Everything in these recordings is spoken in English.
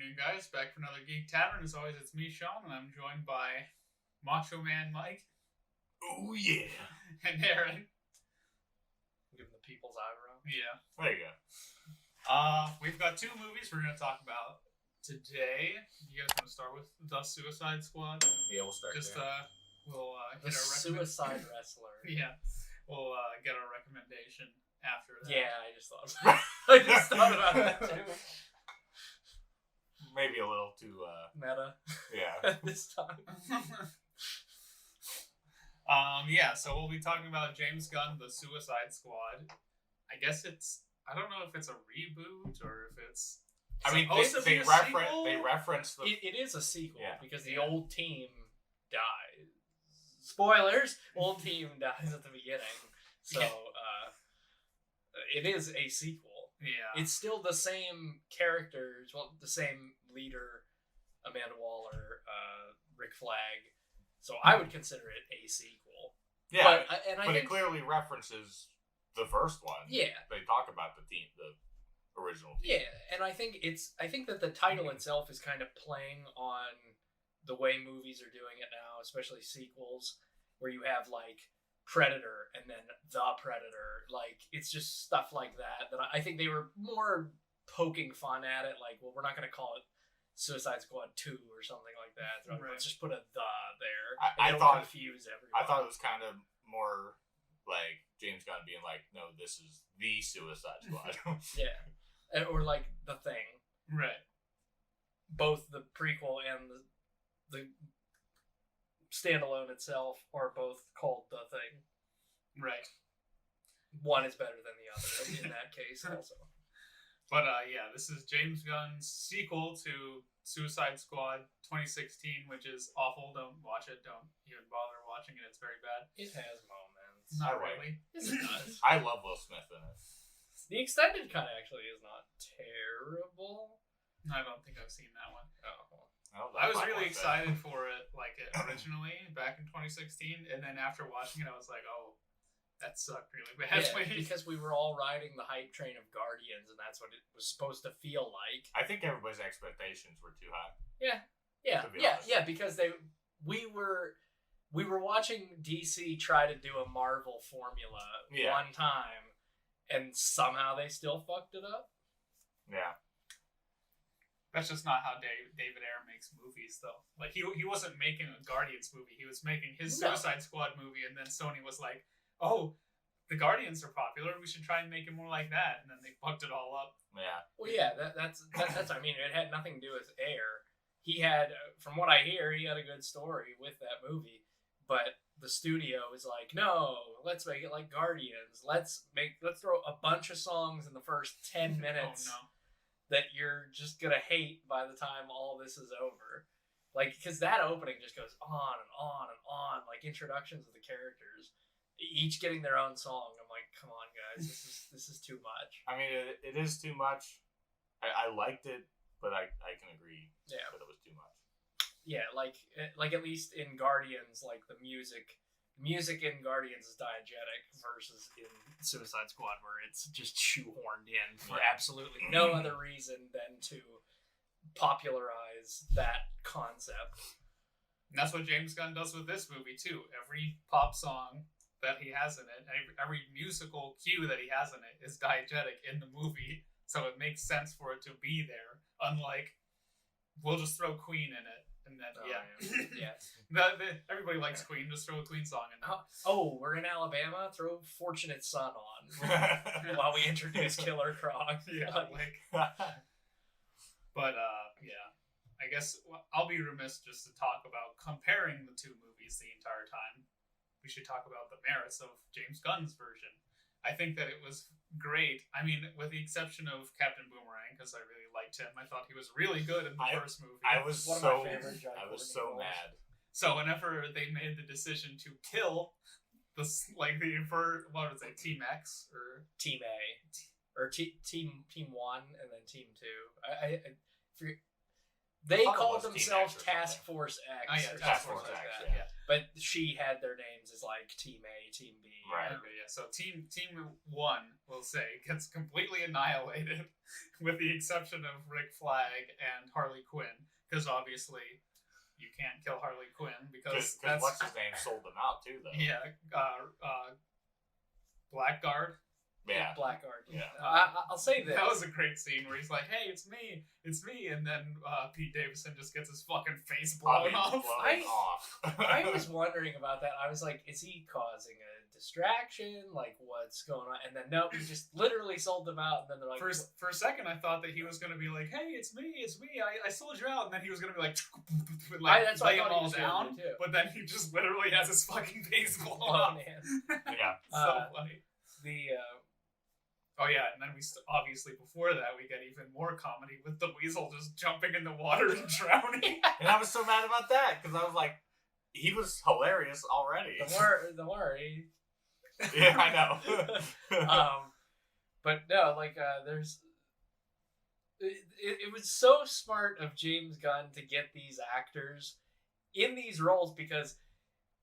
afternoon, guys. Back for another Geek Tavern. As always, it's me, Shawn, and I'm joined by Macho Man Mike. Oh, yeah. And Aaron. Give him the people's eyebrow. Yeah. There you go. We've got two movies we're going to talk about today. You guys want to start with The Suicide Squad? Yeah, we'll start there. We'll The get our Suicide Wrestler. Yeah. We'll get our recommendation after that. Yeah, I just thought about that too. Maybe a little too, Meta. yeah. This time. So we'll be talking about James Gunn, The Suicide Squad. I guess I don't know if it's a reboot or if it's... I mean, they reference the... It is a sequel because the Yeah. old team dies. Spoilers! Old team dies at the beginning. So, it is a sequel. Yeah. It's still the same characters, the same leader, Amanda Waller, Rick Flag. So I would consider it a sequel. Yeah, I but think it clearly references the first one. Yeah. They talk about the original team. Yeah, and I think that the title itself is kind of playing on the way movies are doing it now, especially sequels, where you have like Predator and then The Predator. Like, it's just stuff like that I think they were more poking fun at it. Like, well, we're not going to call it Suicide Squad 2 or something like that. So right. Let's just put a "the" there. I thought confuse everyone. I thought it was kind of more like James Gunn being like, no, this is the Suicide Squad. Yeah. Or like The Thing. Right. Both the prequel and the standalone itself are both called The Thing. Right. One is better than the other in that case also. But this is James Gunn's sequel to Suicide Squad 2016, which is awful. Don't watch it. Don't even bother watching it. It's very bad. It has moments. Not Alright. really. Yes, it does. I love Will Smith in it. The extended cut actually is not terrible. I don't think I've seen that one. Oh. I was really excited for it, originally back in 2016, and then after watching it, I was like, "Oh, that sucked really bad." Yeah, because we were all riding the hype train of Guardians, and that's what it was supposed to feel like. I think everybody's expectations were too high. Yeah, because we were watching DC try to do a Marvel formula one time, and somehow they still fucked it up. Yeah. That's just not how David Ayer makes movies, though. Like, he wasn't making a Guardians movie. He was making his Suicide Squad movie, and then Sony was like, "Oh, the Guardians are popular. We should try and make it more like that." And then they fucked it all up. Yeah. Well, yeah, that's. I mean, it had nothing to do with Ayer. He had, from what I hear, he had a good story with that movie, but the studio is like, "No, let's make it like Guardians. Let's throw a bunch of songs in the first 10 minutes." Oh, no. That you're just gonna hate by the time all this is over. Like, because that opening just goes on and on and on, like introductions of the characters, each getting their own song. I'm like, come on, guys, this is too much. I mean, it is too much. I liked it, but I can agree that it was too much. Yeah, like at least in Guardians, like the music in Guardians is diegetic versus in Suicide Squad where it's just shoehorned in for absolutely no other reason than to popularize that concept. And that's what James Gunn does with this movie, too. Every pop song that he has in it, every musical cue that he has in it is diegetic in the movie, so it makes sense for it to be there, unlike, we'll just throw Queen in it. And then, everybody likes Queen. Just throw a Queen song in there. Oh, we're in Alabama? Throw Fortunate Son on while we introduce Killer Croc. I guess I'll be remiss just to talk about comparing the two movies the entire time. We should talk about the merits of James Gunn's version. I think that it was great. I mean, with the exception of Captain Boomerang, because I really liked him. I thought he was really good in the first movie. I was so mad. So whenever they made the decision to kill Team X or Team A or Team 1 and then Team 2. They called themselves Task Force X. Oh, yeah, Task Force X. But she had their names as like Team A, Team B. Right. Okay, yeah. So Team 1, we'll say, gets completely annihilated, with the exception of Rick Flag and Harley Quinn, because obviously you can't kill Harley Quinn because that's what's his name sold them out too, though. yeah. Blackguard. Yeah. Blackguard. Yeah. I'll say this. That was a great scene where he's like, "Hey, it's me," and then Pete Davidson just gets his fucking face blown off. I was wondering about that. I was like, is he causing a distraction? Like, what's going on? And then no, he just literally sold them out. And then they're like, for a second, I thought that he was gonna be like, "Hey, it's me. I sold you out," and then he was gonna be like, that's what lay I thought them all he was down. gonna do too. But then he just literally has his fucking face blown Oh off. man. Yeah. So funny. Oh yeah, and then we obviously before that we get even more comedy with the weasel just jumping in the water and drowning. And I was so mad about that because I was like, he was hilarious already. Don't worry. Yeah, I know. But no, like there's. It was so smart of James Gunn to get these actors in these roles because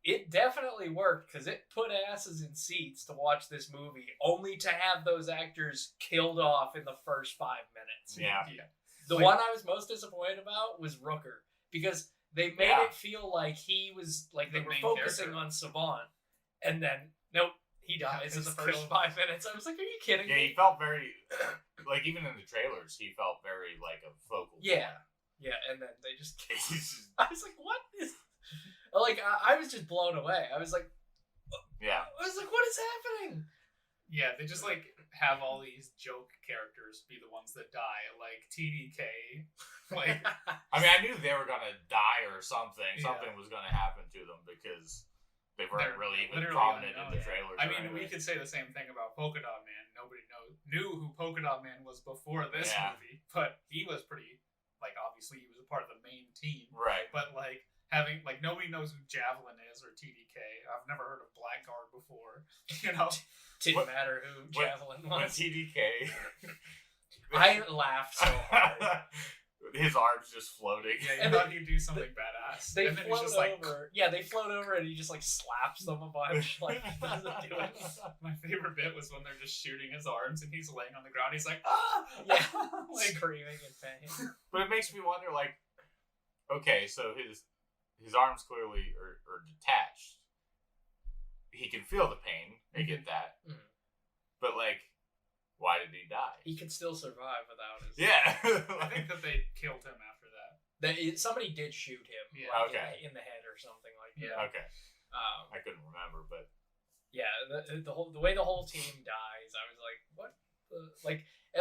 it definitely worked because it put asses in seats to watch this movie, only to have those actors killed off in the first 5 minutes. Yeah. The one I was most disappointed about was Rooker because they made it feel like he was like they The were main focusing character. on Savant, and then nope, he dies in the first 5 minutes. I was like, are you kidding Yeah, me? he felt very, like even in the trailers, he felt very like a focal. Yeah, and then they just. I was like, what is? Like I was just blown away. I was like, what is happening? Yeah, they just like have all these joke characters be the ones that die, like TDK. Like, I mean, I knew they were gonna die or something. Yeah. Something was gonna happen to them because they weren't They're really even literally prominent in unknown. the trailers. I or mean, we anything. could say the same thing about Polka Dot Man. Nobody knew who Polka Dot Man was before this movie, but he was pretty. Like, obviously, he was a part of the main team. Right. But like. Having like nobody knows who Javelin is or TDK. I've never heard of Blackguard before. You know, Didn't matter who Javelin When was. TDK, I laughed so hard. his arms just floating. yeah, you And thought he'd do something badass. They and then he's float just like, over. Yeah, they float over and he just like slaps them a bunch. Like he doesn't do it. my favorite bit was when they're just shooting his arms and he's laying on the ground. He's like, ah, Yeah, like screaming in pain. But it makes me wonder, like, okay, so his arms clearly are detached. He can feel the pain. I get that. Mhm. But, like, why did he die? He could still survive without his. Yeah. I think that they killed him after that. Somebody did shoot him. Yeah. like, Okay. in the head or something like Yeah. that. Okay. I couldn't remember, but Yeah, the way the whole team dies, I was like, what?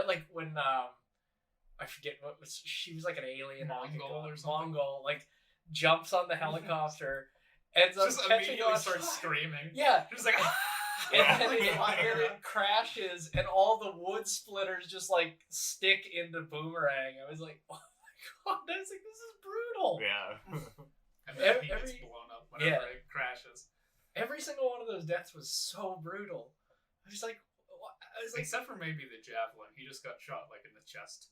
Like when I forget what was she was like an alien, like Mongol or something? Mongol, like jumps on the helicopter, ends up Just catching immediately on starts fire. screaming. Yeah, Just like, and then it crashes, and all the wood splitters just like stick into Boomerang. I was like, oh my god, I was like, this is brutal. yeah. and then he gets every- blown up whenever it crashes. Every single one of those deaths was so brutal. I was like, Except for maybe the javelin, he just got shot like in the chest,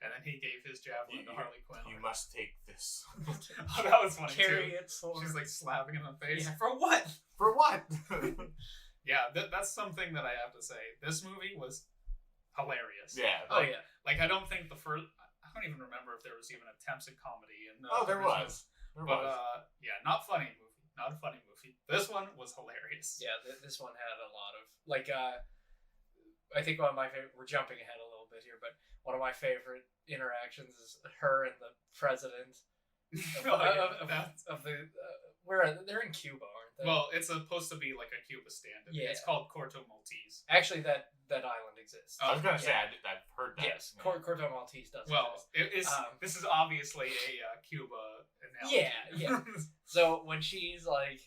and then he gave his javelin to Harley Quinn. You must take this. Oh, that was funny carry too. it sword. She's like slapping him in the face. Yeah. For what? For what? Yeah, that's something that I have to say. This movie was hilarious. Yeah. Oh yeah. Like I don't think the first. I don't even remember if there was even attempts at comedy in the There original. was. There But was. yeah, not funny movie. Not a funny movie. This one was hilarious. Yeah, this one had a lot of like. I think one of my favorite. We're jumping ahead a little bit here, but one of my favorite interactions is her and the president of the. Where they're in Cuba, aren't they? Well, it's supposed to be like a Cuba stand-in. Yeah. It's called Corto Maltese. Actually, that island exists. I was gonna say yeah. I've heard that. Yes, Yeah. Corto Maltese does. Well, exist. it is. This is obviously a Cuba analogy. Yeah. So when she's like,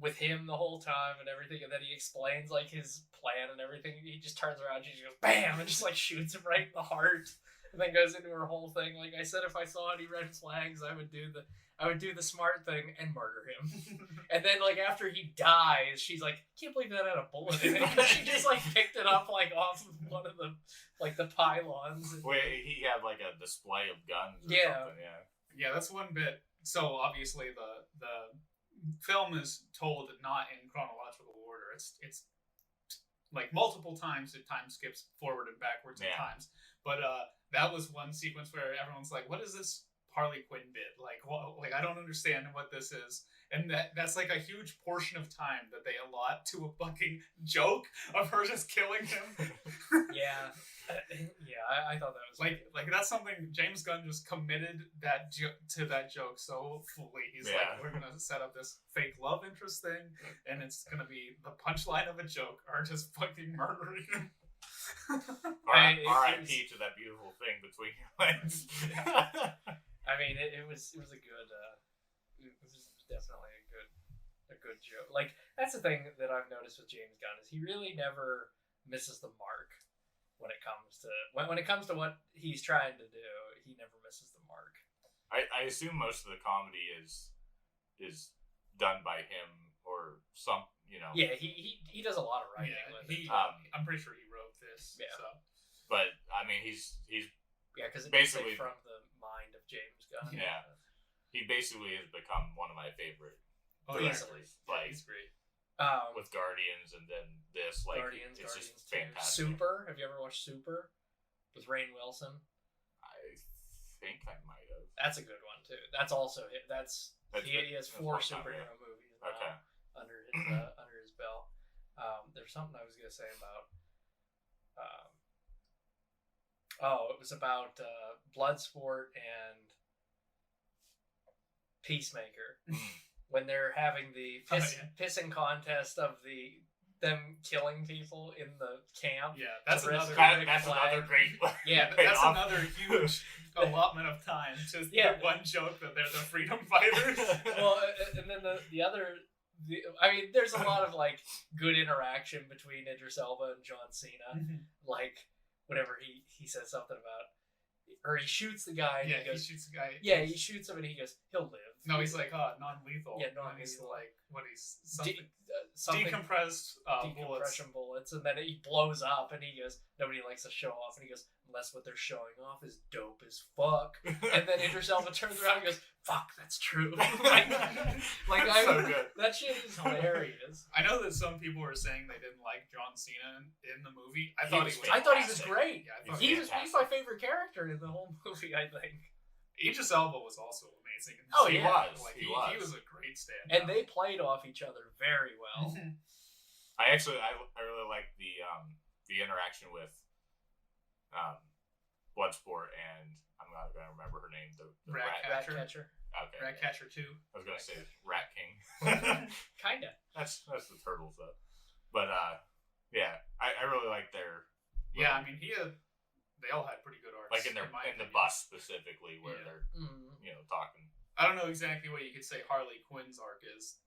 with him the whole time and everything, and then he explains like his plan and everything, he just turns around, and she just goes bam, and just like shoots him right in the heart, and then goes into her whole thing. Like I said, if I saw any red flags, I would do the smart thing and murder him. And then like after he dies, she's like, can't believe that had a bullet in it, because she just like picked it up like off of one of the like the pylons. Wait, he had like a display of guns or Yeah. something, yeah. Yeah, that's one bit so obviously the film is told not in chronological order. It's like multiple times it time skips forward and backwards at times. But that was one sequence where everyone's like, "What is this Harley Quinn bit? Like, I don't understand what this is." And that's like a huge portion of time that they allot to a fucking joke of her just killing him. Yeah. I thought that was like that's something James Gunn just committed to that joke so fully. He's like, we're gonna set up this fake love interest thing, and it's gonna be the punchline of a joke, or just fucking murdering him. R.I.P. to that beautiful thing between your legs. I mean, it was a good. It was definitely a good joke. Like, that's the thing that I've noticed with James Gunn is he really never misses the mark when it comes to what he's trying to do. He never misses the mark. I assume most of the comedy is done by him or some, you know. Yeah, he does a lot of writing. I'm pretty sure he wrote this. Yeah. So. But I mean, he's because it basically from the mind of James Gunn. Yeah. He basically has become one of my favorite directors. Like, he's great. With Guardians and then this, like, Guardians just 2. fantastic. Super. Have you ever watched Super with Rainn Wilson? I think I might have. That's a good one too. That's also he has 4 superhero movies now under his belt. There's something I was gonna say about. It was about Bloodsport and Peacemaker when they're having the pissing contest of them killing people in the camp. Yeah, that's another great. Yeah, that's another huge allotment of time to one joke that they're the freedom fighters. Well, and then the other. I mean, there's a lot of like good interaction between Idris Elba and John Cena. Mm-hmm. Like whenever he says something about, or he shoots the guy. Yeah, he goes, shoots the guy. Yeah, he shoots him and he goes, he'll live. No, he's like non-lethal. Yeah, non-lethal. He's like something decompressed decompression bullets, and then he blows up, and he goes, nobody likes to show off, and he goes, unless what they're showing off is dope as fuck. And then Idris Elba turns around and goes, fuck, that's true. So good. That shit is hilarious. I know that some people were saying they didn't like John Cena in the movie. I thought he was great. Yeah, he's my favorite character in the whole movie, I think. Idris Elba was also amazing. He was. He was a great stand-up. And they played off each other very well. I really like the interaction with Bloodsport and I'm not gonna remember her name. The Ratcatcher. Okay. Ratcatcher 2. I was gonna say Rat King. Kinda. That's the turtles though. But yeah, I really like their. Yeah, I mean they all had pretty good arcs. Like in the bus specifically, where they're talking. I don't know exactly what you could say Harley Quinn's arc is,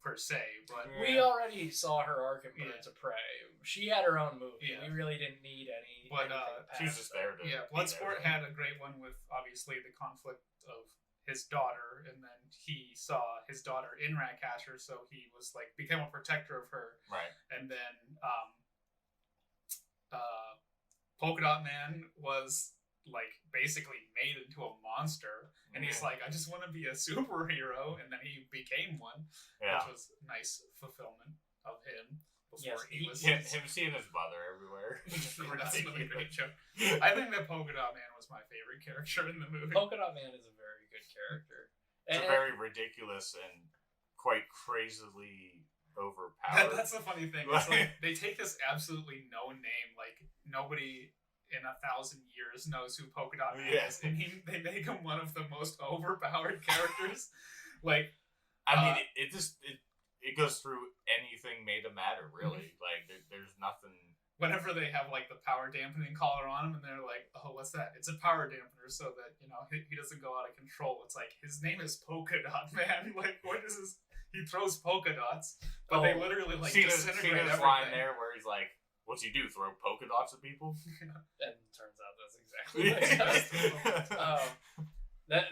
per se, but we already saw her arc in Birds of Prey. She had her own movie. Yeah. We really didn't need any. But she was just there to. Yeah, Bloodsport had a great one with obviously the conflict of his daughter, and then he saw his daughter in Ratcatcher, so he was like became a protector of her. Right. And then Polka Dot Man was like basically made into a monster, and he's like, I just want to be a superhero, and then he became one, which was a nice fulfillment of him before he was him seeing his mother everywhere. That's another great joke. I think that Polka Dot Man was my favorite character in the movie. Polka Dot Man is a very good character. It's a very ridiculous and quite crazily overpowered. That's the funny thing. It's like they take this absolutely known name, like nobody in 1,000 years knows who Polka Dot Man is, and they make him one of the most overpowered characters. Like, I mean, it goes through anything made of matter, really. Like, there's nothing. Whenever they have like the power dampening collar on him, and they're like, "Oh, what's that?" It's a power dampener, so that he doesn't go out of control. It's like his name is Polka Dot Man. Like, what is this? He throws polka dots, but they literally like disintegrate everything. Line there where he's like, "What's he do? Throw polka dots at people?" And it turns out that's exactly what he does.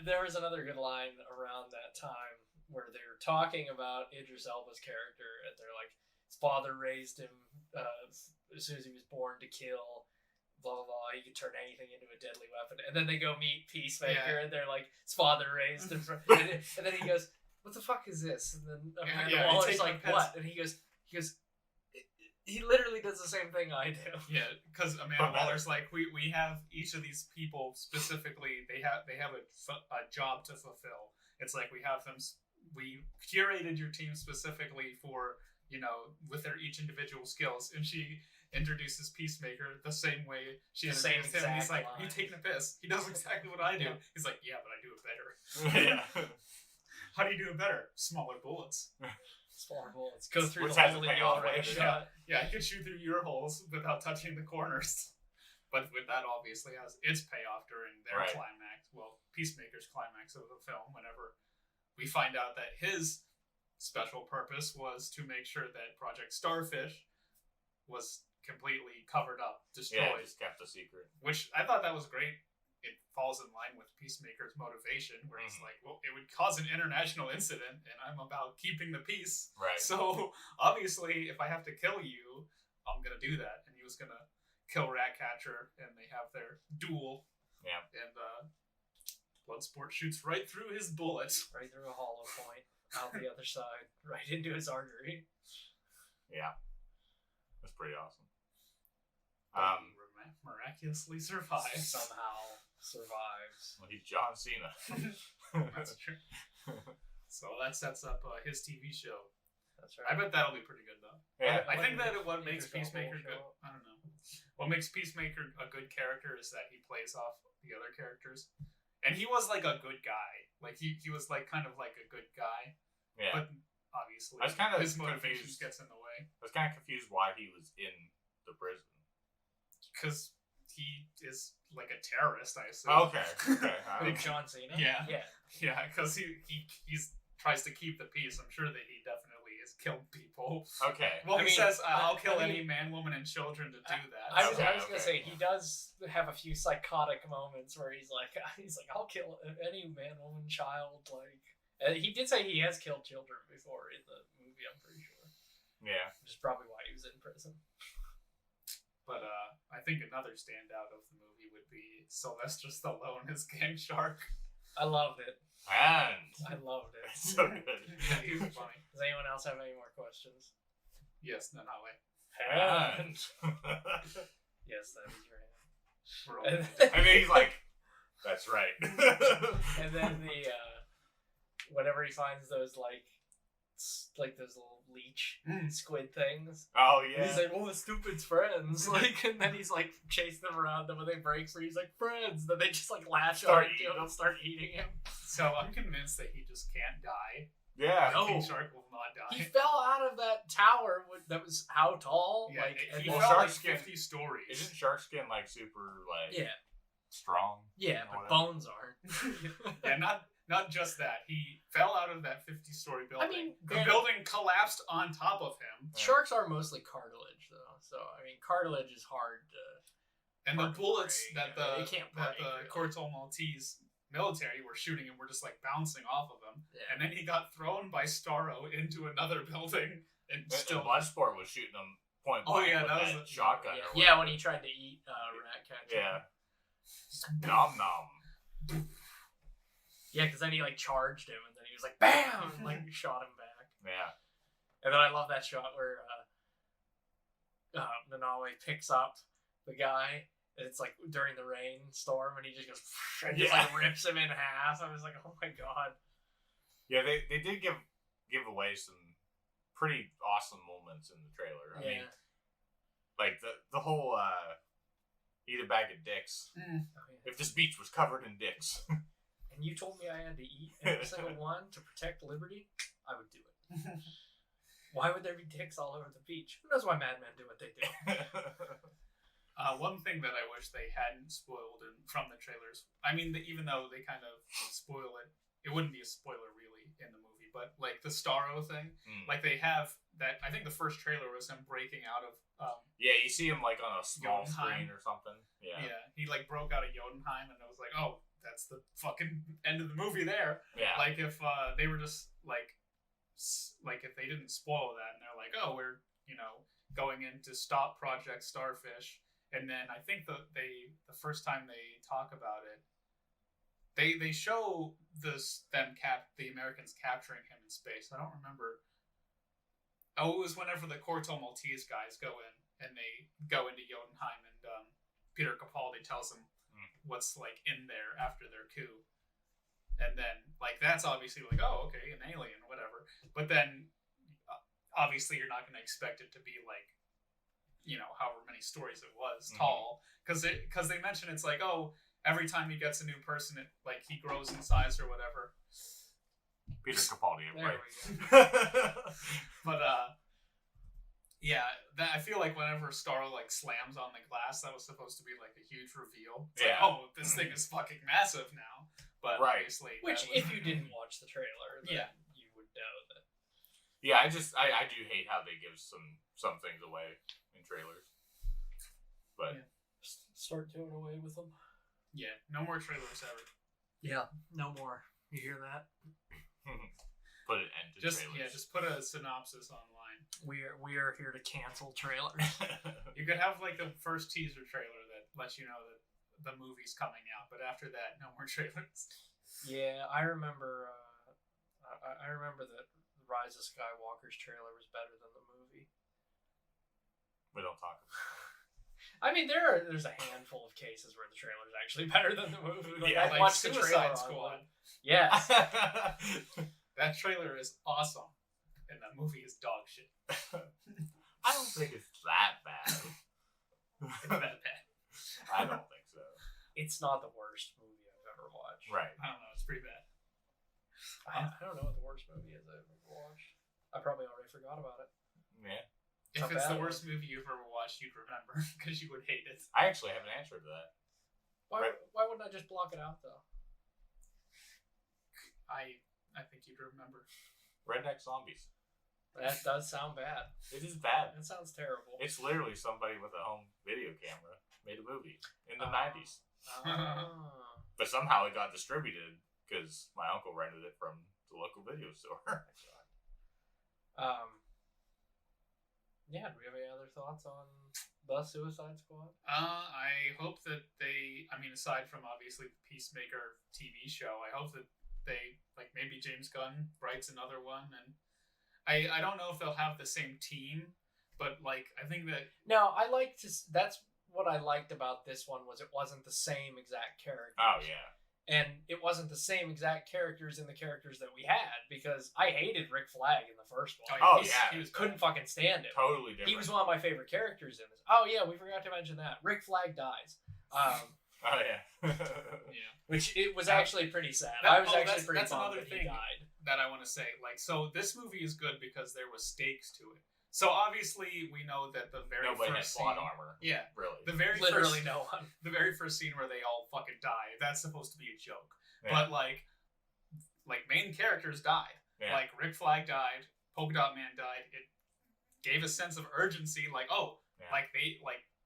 There was another good line around that time where they're talking about Idris Elba's character, and they're like, his father raised him as soon as he was born to kill, blah blah blah. He can turn anything into a deadly weapon. And then they go meet Peacemaker, and they're like, his father raised him. And then he goes, "What the fuck is this?" And then Amanda Waller's like, "What?" And he goes, he literally does the same thing I do. Yeah, because Amanda Waller's like, we have each of these people specifically. They have a job to fulfill. It's like we curated your team specifically for, with their each individual skills, and she introduces Peacemaker the same way she introduced him. And he's like, "Are you taking a piss?" He does exactly what I do. Yeah. He's like, "Yeah, but I do it better." Yeah. How do you do it better? Smaller bullets. Smaller bullets. Go through Which the has hole a in payoff your later. shot. Yeah, I can shoot through your holes without touching the corners. But with that, obviously, has its payoff during their climax. Well, Peacemaker's climax of the film, whenever we find out that his special purpose was to make sure that Project Starfish was completely covered up, destroyed. Yeah, just kept a secret. Which I thought that was great. It falls in line with Peacemaker's motivation, where he's like, well, it would cause an international incident, and I'm about keeping the peace. Right. So, obviously, if I have to kill you, I'm going to do that. And he was going to kill Ratcatcher, and they have their duel. Yeah. And Bloodsport shoots right through his bullet. Right through a hollow point, out the other side, right into his artery. Yeah. That's pretty awesome. Miraculously survives. Somehow survives. Well, he's John Cena. That's true. So that sets up his TV show. That's right. I bet that'll be pretty good, though. Yeah. I think that what makes Peacemaker good... I don't know. What makes Peacemaker a good character is that he plays off the other characters. And he was like a good guy. Like, he was like kind of like a good guy. Yeah. But obviously, I was kind of his motivations gets in the way. I was kind of confused why he was in the prison. Because he is like a terrorist, I assume. Oh, okay. Big John Cena? Yeah. Yeah. Yeah, because he tries to keep the peace. I'm sure that he definitely has killed people. Okay. Well, he says, I'll kill any man, woman, and children to do that. I was Okay, going to say, he does have a few psychotic moments where he's like, I'll kill any man, woman, child. Like, he did say he has killed children before in the movie, I'm pretty sure. Yeah. Which is probably why he was in prison. But I think another standout of the movie would be Sylvester Stallone as Gang Shark. I loved it. And I loved it. it's so good. Yeah, he was funny. Does anyone else have any more questions? Yes, no, not way. And Yes, that is your hand. We're all I mean, he's like, that's right. And then whenever he finds those like those little leech squid things. Oh yeah. He's like, "Oh, the stupid's friends!" Like, and then he's like chasing them around. Then when they break free, he's like, "Friends!" Then they just like latch on to him and start eating him. So I'm convinced that he just can't die. Yeah. No. King Shark will not die. He fell out of that tower. That was how tall? Yeah, like, he and fell Shark like skin- 50 stories. Isn't shark skin like super like yeah, strong? yeah, Or but whatever? bones aren't. Yeah, not just that. He fell out of that 50-story building. I mean, the building collapsed on top of him. Sharks are mostly cartilage, though. So I mean, cartilage is hard to. And the Hard to bullets break. that the They can't that break, the really. Corto Maltese military were shooting him were just like bouncing off of him. Yeah. And then he got thrown by Starro into another building and Still, still. Bloodsport was shooting him point Oh, blank yeah, with that that was shotgun. Yeah, or yeah, when he tried to eat Ratcatcher. Yeah. Nom nom. Yeah, because then he like charged him, and then he was like, "Bam!" and, like shot him back. Yeah. And then I love that shot where Nanawe picks up the guy, and it's like during the rainstorm, and he just goes and just like rips him in half. I was like, "Oh my god!" Yeah, they did give away some pretty awesome moments in the trailer. I mean, like the whole eat a bag of dicks. Oh, yeah. If this beach was covered in dicks. And you told me I had to eat every single one to protect liberty, I would do it. Why would there be dicks all over the beach? Who knows why madmen do what they do? One thing that I wish they hadn't spoiled from the trailers. I mean, even though they kind of spoil it, it wouldn't be a spoiler really in the movie. But like the Starro thing, like they have that. I think the first trailer was him breaking out of. Yeah, you see him like on a small Jotunheim. screen or something. Yeah. Yeah, he like broke out of Jotunheim, and I was like, oh, that's the fucking end of the movie there. Yeah. Like if they were just like if they didn't spoil that, and they're like, oh, we're going in to stop Project Starfish, And then I think the first time they talk about it, they show the Americans capturing him in space. I don't remember. Oh, it was whenever the Corto Maltese guys go in, and they go into Jotunheim, and Peter Capaldi tells them what's like in there after their coup. And then, like, that's obviously like, oh, okay, an alien, whatever. But then, obviously, you're not going to expect it to be like, you know, however many stories it was tall, because they mention it's like, oh, every time he gets a new person, it like he grows in size or whatever. Peter Capaldi, There right? we go. But yeah, I feel like whenever Star like slams on the glass, that was supposed to be like a huge reveal. It's like, oh, this thing is fucking massive now. But obviously, which if you didn't watch the trailer, then you would know that. Yeah, I do hate how they give some things away in trailers. But start doing away with them. Yeah, no more trailers ever. Yeah, no more. You hear that? Put an end to trailers. Yeah, just put a synopsis online. We are here to cancel trailers. You could have like a first teaser trailer that lets you know that the movie's coming out, but after that, no more trailers. Yeah, I remember. I remember that Rise of Skywalker's trailer was better than the movie. We don't talk about it. I mean, there's a handful of cases where the trailer is actually better than the movie. Like, Yeah, I like watched the trailer Suicide Squad. Yes. That trailer is awesome, and that movie is dog shit. I don't think it's that bad. It's that bad. I don't think so. It's not the worst movie I've ever watched. Right. I don't know. It's pretty bad. I don't know what the worst movie is I've ever watched. I probably already forgot about it. Yeah. If it's the worst movie you've ever watched, you'd remember, because you would hate it. I actually have an answer to that. Why wouldn't I just block it out, though? I think you'd remember. Redneck Zombies. That does sound bad. It is bad. That sounds terrible. It's literally somebody with a home video camera made a movie in the 90s. But somehow it got distributed because my uncle rented it from the local video store. Yeah, do we have any other thoughts on the Suicide Squad? I hope that aside from obviously the Peacemaker TV show, I hope that they, like, maybe James Gunn writes another one, and I don't know if they'll have the same team, but, like, I think that... No, that's what I liked about this one, was it wasn't the same exact characters. Oh, yeah. And it wasn't the same exact characters in the characters that we had, because I hated Rick Flag in the first one. He couldn't fucking stand it. Totally different. He was one of my favorite characters in this. Oh yeah, we forgot to mention that. Rick Flag dies. Oh yeah. Yeah. Which it was actually pretty sad. I was actually pretty that's bummed another that thing he died. that I want to say. Like, so this movie is good because there was stakes to it. So obviously we know that the very nobody first had plot scene, armor. Yeah, really. Literally no one. The very first scene where they all fucking die. That's supposed to be a joke. Yeah. But like main characters died. Yeah. Like Rick Flag died, Polka Dot Man died. It gave a sense of urgency. Like,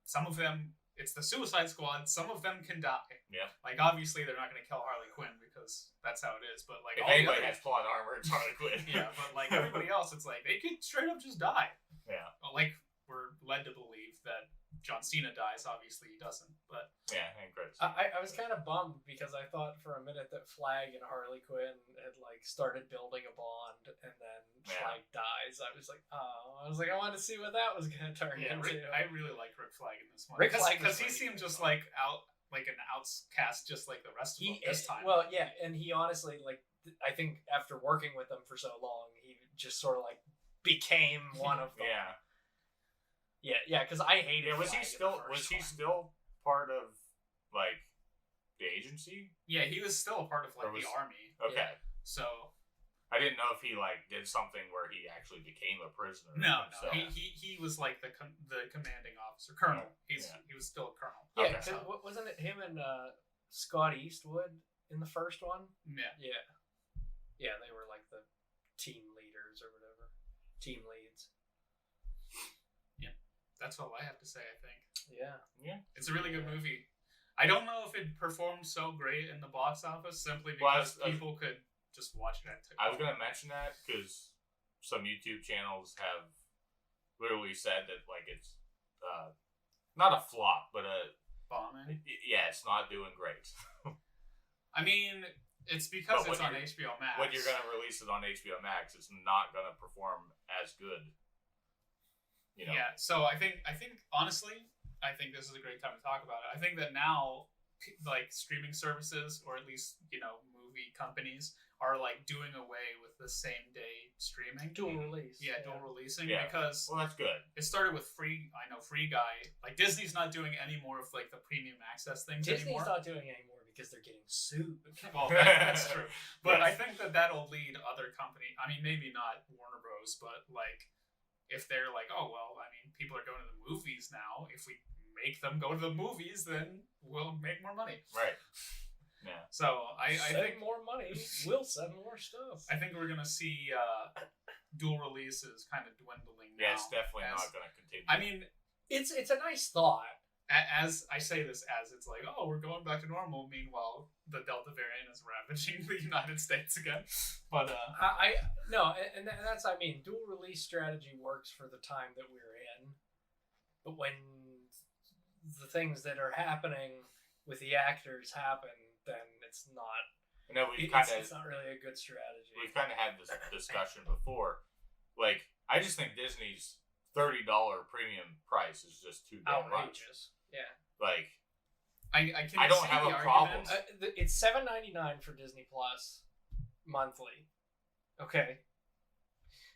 some of them, it's the Suicide Squad. Some of them can die. Yeah. Like, obviously they're not going to kill Harley Quinn because that's how it is. But like, if anybody has plot armor, it's Harley Quinn. Yeah, but like everybody else, it's like they could straight up just die. Yeah. Like, we're led to believe that John Cena dies. Obviously he doesn't, but yeah, and credits. I was kind of bummed because I thought for a minute that Flag and Harley Quinn had like started building a bond, and then Flag dies. I was like, I wanted to see what that was going to turn into. I really like Rick Flag in this one because he seemed just like an outcast, just like the rest of them this time. Well, yeah, and he honestly, like, I think after working with them for so long, he just sort of like became one of them. Yeah, because I hated. Yeah, was he still part of like the agency? Yeah, he was still a part of the army. Okay, yeah. So I didn't know if he like did something where he actually became a prisoner. No. He was like the commanding officer, colonel. He was still a colonel. Yeah, okay. Wasn't it him and Scott Eastwood in the first one? Yeah. Yeah, they were like the team leaders or whatever, team leads. That's all I have to say, I think. Yeah. It's a really good movie. I don't know if it performed so great in the box office simply because people could just watch it at TikTok. I was going to mention that because some YouTube channels have literally said that like it's not a flop, but bombing. Yeah, it's not doing great. I mean, it's because it's on HBO Max. When you're gonna release it on HBO Max, it's not gonna perform as good. You know? Yeah. So I think honestly, I think this is a great time to talk about it. I think that now, like streaming services, or at least movie companies, are like doing away with the same day streaming. Dual release. Yeah, dual releasing because that's good. It started with Free Guy. Like Disney's not doing any more of like the premium access things Disney's anymore. not doing any more because they're getting sued. Well, that's true. But I think that'll lead other companies. I mean, maybe not Warner Bros, but like if they're like, oh well, I mean, people are going to the movies now. If we make them go to the movies, then we'll make more money. Right. Yeah. So I think more money. We'll send more stuff. I think we're gonna see dual releases kind of dwindling now. Yeah, it's definitely not gonna continue. I mean, it's a nice thought. As I say this, as it's like, oh, we're going back to normal. Meanwhile, the Delta variant is ravaging the United States again. But and that's dual release strategy works for the time that we're in. But when the things that are happening with the actors happen, then it's not. No, it's not really a good strategy. We've kind of had this discussion before. Like, I just think Disney's $30 premium price is just too damn outrageous. Much. Yeah. Like, I don't have a problem. It's $7.99 for Disney Plus monthly. Okay.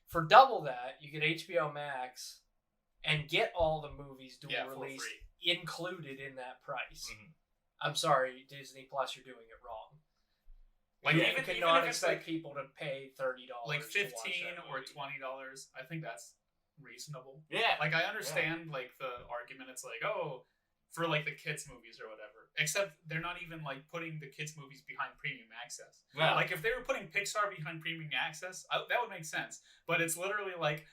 For double that, you get HBO Max and get all the movies dual release included in that price. Mm-hmm. I'm sorry, Disney Plus, you're doing it wrong. Like, you cannot expect people to pay $30. Like $15 or $20. I think that's reasonable. Yeah. Like, I understand like the argument. It's like, oh, for like the kids movies or whatever. Except they're not even like putting the kids movies behind premium access. No. Like if they were putting Pixar behind premium access, that would make sense. But it's literally like,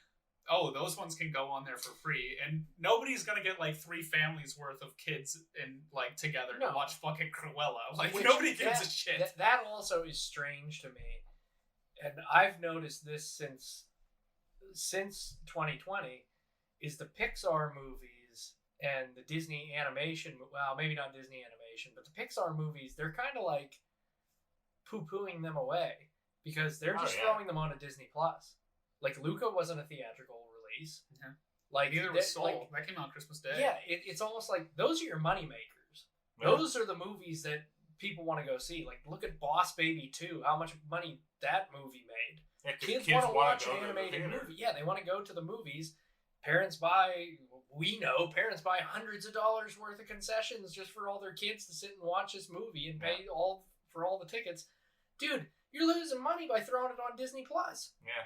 oh, those ones can go on there for free, and nobody's gonna get like 3 families worth of kids and like together to watch fucking Cruella. Like nobody gives a shit. That also is strange to me, and I've noticed this since 2020, is the Pixar movies and the Disney animation. Well, maybe not Disney animation, but the Pixar movies. They're kind of like poo-pooing them away because they're just throwing them on a Disney Plus. Like, Luca wasn't a theatrical release. Mm-hmm. Like, neither was Soul. That came out Christmas Day. Yeah, it's almost like those are your money makers. Yeah. Those are the movies that people want to go see. Like, look at Boss Baby 2. How much money that movie made. Yeah, kids want to watch an animated movie. Yeah, they want to go to the movies. Parents buy hundreds of dollars worth of concessions just for all their kids to sit and watch this movie and pay for all the tickets. Dude, you're losing money by throwing it on Disney Plus. Yeah.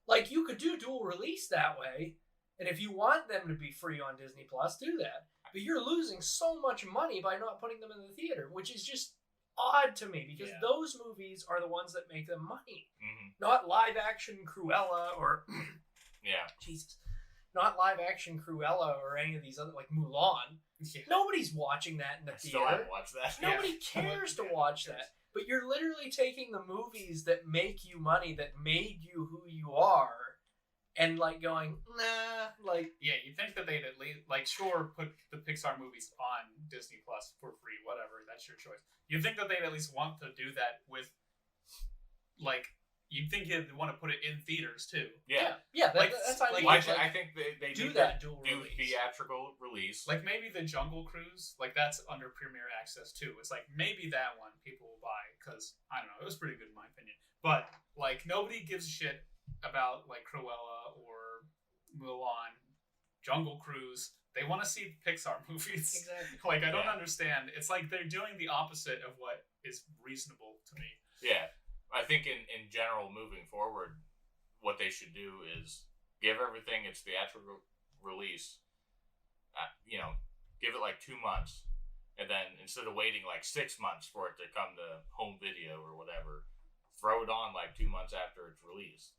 Like, you could do dual release that way, and if you want them to be free on Disney Plus, do that. But you're losing so much money by not putting them in the theater, which is just odd to me, because those movies are the ones that make them money. Mm-hmm. Not live-action Cruella or... Jesus. Not live-action Cruella or any of these other, like Mulan. Yeah. Nobody's watching that in the theater. Still haven't watched that. Nobody cares to watch that. But you're literally taking the movies that make you money, that made you who you are, and like going, nah, like... Yeah, you'd think that they'd at least, like, sure, put the Pixar movies on Disney Plus for free, whatever, that's your choice. You'd think that they'd at least want to do that with, like, you'd think you'd want to put it in theaters, too. Yeah, that's how I think they do that dual release. Theatrical release. Like, maybe the Jungle Cruise, like, that's under Premier Access, too. It's like, maybe that one people will buy, because, I don't know, it was pretty good in my opinion. But, like, nobody gives a shit about, like, Cruella or Mulan, Jungle Cruise. They want to see Pixar movies. Exactly. Like, I don't understand. It's like they're doing the opposite of what is reasonable to me. Yeah. I think in general, moving forward, what they should do is give everything its theatrical release, give it like 2 months, and then instead of waiting like 6 months for it to come to home video or whatever, throw it on like 2 months after it's released.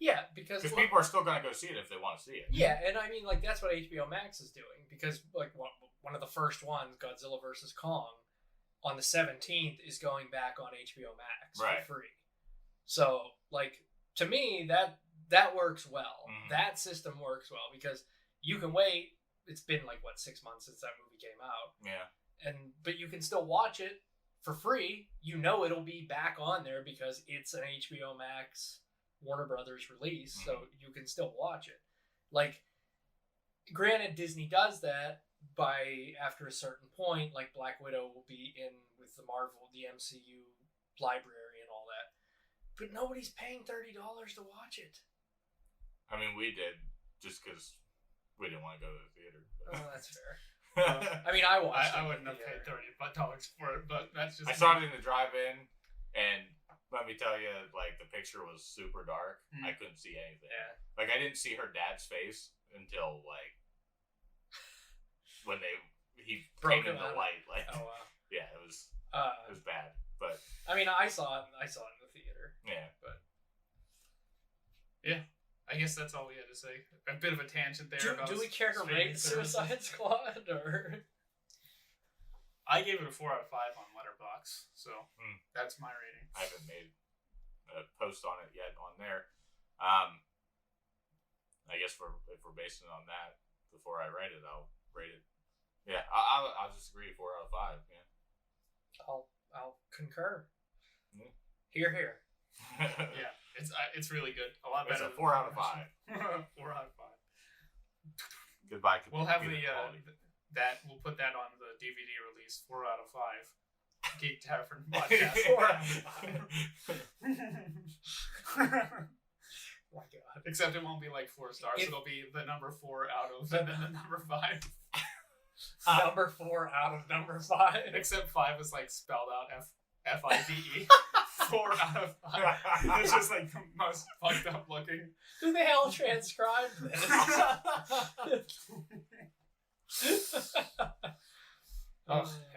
Yeah, because people are still going to go see it if they want to see it. Yeah, and I mean, like, that's what HBO Max is doing, because like one of the first ones, Godzilla vs. Kong, on the 17th is going back on HBO Max for free. So, like, to me, that works well. Mm-hmm. That system works well because you can wait. it's been like, what, 6 months since that movie came out. Yeah. But you can still watch it for free. You know it'll be back on there because it's an HBO Max Warner Brothers release, so you can still watch it. Like, granted, Disney does that by, after a certain point, like Black Widow will be in with the MCU library and all that. But nobody's paying $30 to watch it. I mean, we did, just because we didn't want to go to the theater. Oh, that's fair. I mean, I watched it. I wouldn't have paid $30 for it, but that's just... I saw it in the drive-in, and let me tell you, like, the picture was super dark. I couldn't see anything. Yeah. Like, I didn't see her dad's face until, like, when he came in the light. Like, oh, wow. Yeah, it was bad. But I mean, I saw it in the theater. Yeah. But yeah. I guess that's all we had to say. A bit of a tangent there. Do we care to rate Suicide Squad? Or I gave it a 4 out of 5 on Letterboxd, so that's my rating. I haven't made a post on it yet on there. I guess if we're basing it on that, before I rate it, I'll rate it. Yeah, I'll just agree 4 out of 5. Yeah. I'll concur. Yeah. Hear. Yeah. It's really good. A lot better. It's a 4 out of 5. 4 out of 5. Goodbye. We'll have we'll put that on the DVD release. 4 out of 5. Geek Tavern podcast. 4 out of 5. Oh my God. Except it won't be like 4 stars. It'll be the number 4 out of and then the number 5. Number 4 out of number 5. Except 5 is like spelled out FIVE. 4 out of 5. It's just like the most fucked up looking. Who the hell transcribed this?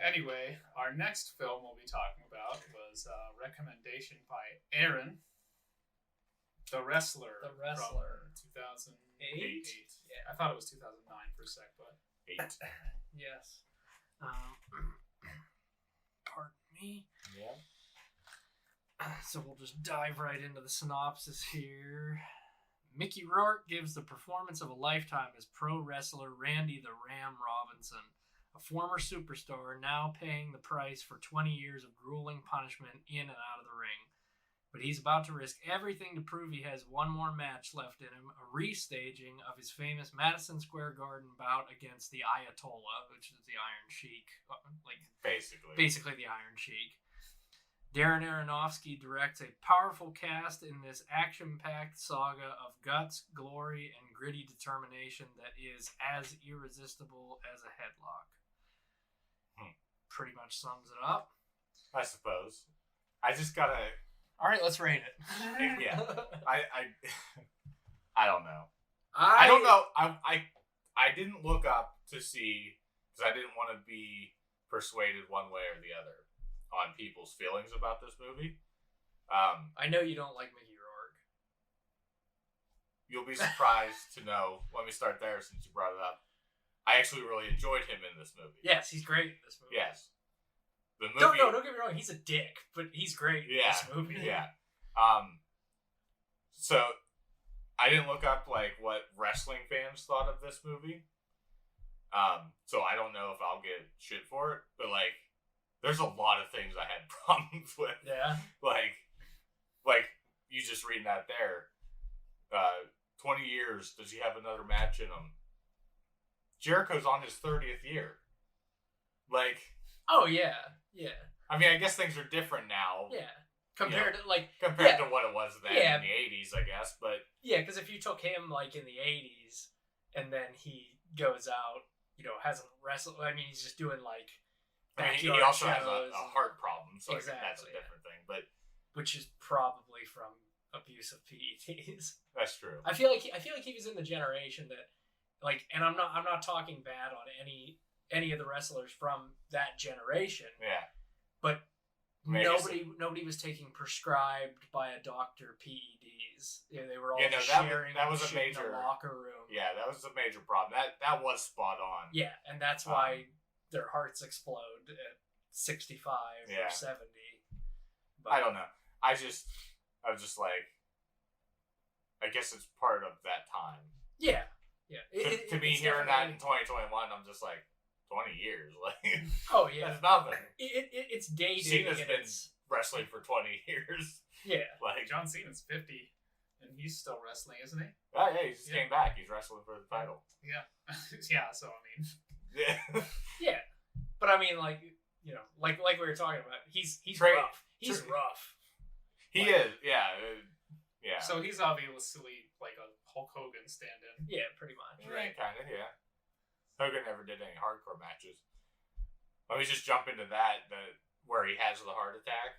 Anyway, our next film we'll be talking about was a recommendation by Aaron, The Wrestler. The Wrestler. From 2008. 8? Yeah. I thought it was 2009 for a sec, but 8. Yes. Pardon me. Yeah. So we'll just dive right into the synopsis here. Mickey Rourke gives the performance of a lifetime as pro wrestler Randy the Ram Robinson, a former superstar now paying the price for 20 years of grueling punishment in and out of the ring. But he's about to risk everything to prove he has one more match left in him, a restaging of his famous Madison Square Garden bout against the Ayatollah, which is the Iron Sheik. Basically the Iron Sheik. Darren Aronofsky directs a powerful cast in this action-packed saga of guts, glory, and gritty determination that is as irresistible as a headlock. Pretty much sums it up. I suppose. I just gotta... Alright, let's rate it. Yeah. I don't know. I don't know. I didn't look up to see, because I didn't want to be persuaded one way or the other on people's feelings about this movie. I know you don't like Mickey Rourke. You'll be surprised to know. Let me start there since you brought it up. I actually really enjoyed him in this movie. Yes, he's great in this movie. Yes. The movie. Don't get me wrong. He's a dick, but he's great in this movie. Yeah. So I didn't look up like what wrestling fans thought of this movie. So I don't know if I'll get shit for it, but like, there's a lot of things I had problems with. Yeah. Like you just reading that there. 20 years. Does he have another match in him? Jericho's on his 30th year. Like. Oh yeah. Yeah. I mean, I guess things are different now. Yeah. Compared to what it was then in the 80s, I guess. But yeah, because if you took him like in the 80s, and then he goes out, hasn't wrestled. I mean, he's just doing like. He also has a heart problem, so exactly, that's a different thing. But which is probably from abuse of PEDs. That's true. I feel like he was in the generation that, like, and I'm not talking bad on any of the wrestlers from that generation. Yeah. But nobody was taking prescribed by a doctor PEDs. They were all sharing that was a shit major in the locker room. Yeah, that was a major problem. That was spot on. Yeah, and that's why their hearts explode at 65 or 70. But I don't know. I was just like, I guess it's part of that time. Yeah. Yeah. To be hearing that in 2021, I'm just like, 20 years. Like, oh yeah, that's nothing. It's dated. Cena's been wrestling for 20 years. Yeah. Like John Cena's 50, and he's still wrestling, isn't he? Oh yeah, he just came back. He's wrestling for the title. Yeah, yeah. So I mean, Yeah. Yeah, but I mean, like like we were talking about, he's rough. He's rough. He like, is. Yeah. Yeah. So he's obviously like a Hulk Hogan stand-in. Yeah, pretty much. Right. Kind of. Yeah. Hogan never did any hardcore matches. Let me just jump into that. Where he has the heart attack.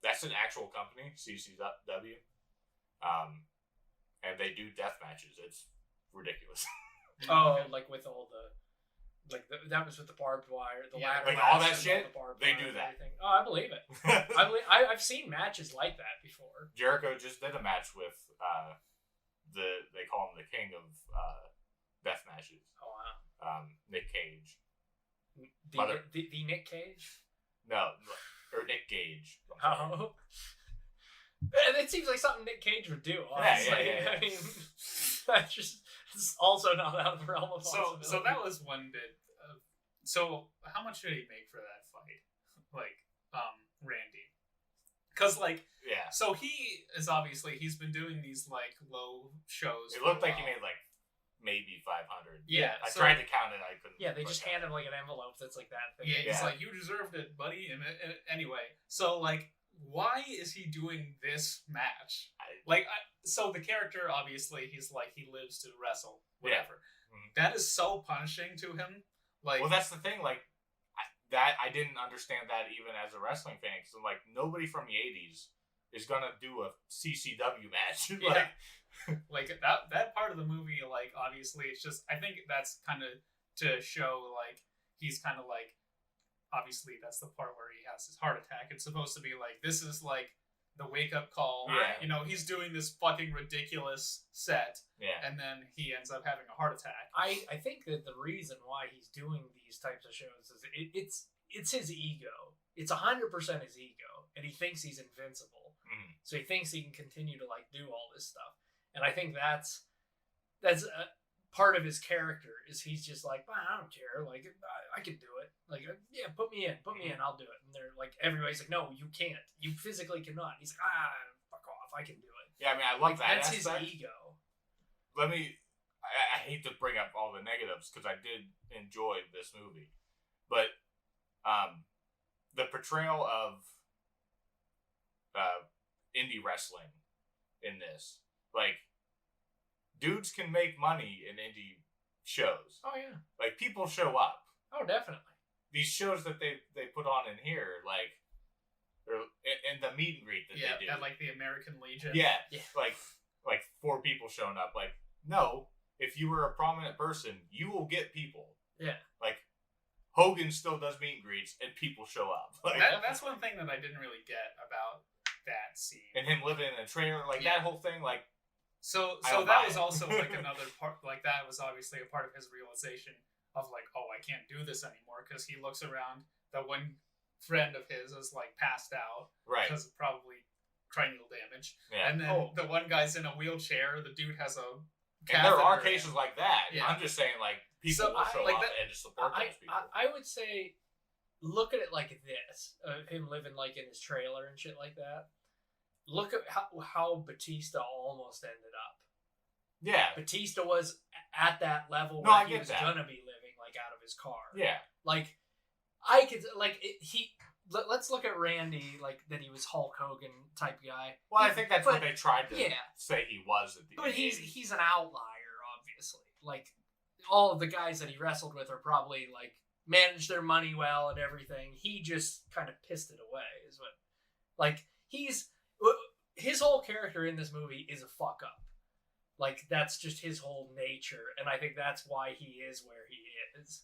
That's an actual company, CCW. And they do death matches. It's ridiculous. Oh, like with all the, that was with the barbed wire, the ladder, like all that and shit. All the They do that. everything. Oh, I believe it. I've seen matches like that before. Jericho just did a match with they call him the king of death matches. Oh wow. Nick Cage. The Nick Cage. No, or Nick Gage. Oh. It seems like something Nick Cage would do, honestly. Yeah. I mean, that's just it's also not out of the realm of possibility. So that was one bit. So how much did he make for that fight? Like, Randy? Because yeah. So he is obviously he's been doing these like low shows. It looked like he made like maybe 500. Yeah. I tried to count it. I couldn't. Yeah, they just handed like an envelope that's like that thing. Yeah, he's like, you deserved it, buddy. And anyway, so like, why is he doing this match? So the character, obviously, he's like, he lives to wrestle, whatever. Yeah. Mm-hmm. That is so punishing to him. Like, well, that's the thing. Like, I didn't understand that even as a wrestling fan. So like, nobody from the 80s is gonna do a CCW match. Yeah. Like that part of the movie, like, obviously, it's just, I think that's kind of to show, like, he's kind of like, obviously, that's the part where he has his heart attack. It's supposed to be like, this is like the wake up call. Yeah. You know, he's doing this fucking ridiculous set. Yeah. And then he ends up having a heart attack. I think that the reason why he's doing these types of shows is it's his ego. It's 100% his ego, and he thinks he's invincible. Mm-hmm. So he thinks he can continue to like do all this stuff. And I think that's a part of his character is he's just like, well, I don't care, like I can do it, like yeah, put me in, I'll do it. And they're like, everybody's like, no, you can't, you physically cannot. He's like, fuck off, I can do it. Yeah, I mean, I love that. That's aspect. his ego. I hate to bring up all the negatives because I did enjoy this movie, but the portrayal of indie wrestling in this, like, dudes can make money in indie shows. Oh yeah. Like, people show up. Oh, definitely. These shows that they put on in here, like, and the meet and greet that they do. Yeah, like the American Legion. Yeah. Like 4 people showing up. Like, no, if you were a prominent person, you will get people. Yeah. Like, Hogan still does meet and greets, and people show up. Like, that's one thing that I didn't really get about that scene. And him living in a trailer, like, that whole thing, like... So that was also, like, another part, like, that was obviously a part of his realization of, like, oh, I can't do this anymore, because he looks around, the one friend of his is, like, passed out. Right. Because of probably cranial damage. Yeah. And then the one guy's in a wheelchair, the dude has a catheter. And there are cases like that. Yeah. I'm just saying, like, people will show up and just support those people. I would say, look at it like this, him living, like, in his trailer and shit like that. Look at how Batista almost ended up. Yeah. Batista was at that level where he was gonna be living, like, out of his car. Yeah. Like, I could, like, let's look at Randy, like, that he was Hulk Hogan type guy. Well, I think that's what they tried to say he was at the end. But he's an outlier, obviously. Like, all of the guys that he wrestled with are probably, like, managed their money well and everything. He just kind of pissed it away, is what, like, his whole character in this movie is a fuck up. Like, that's just his whole nature, and I think that's why he is where he is.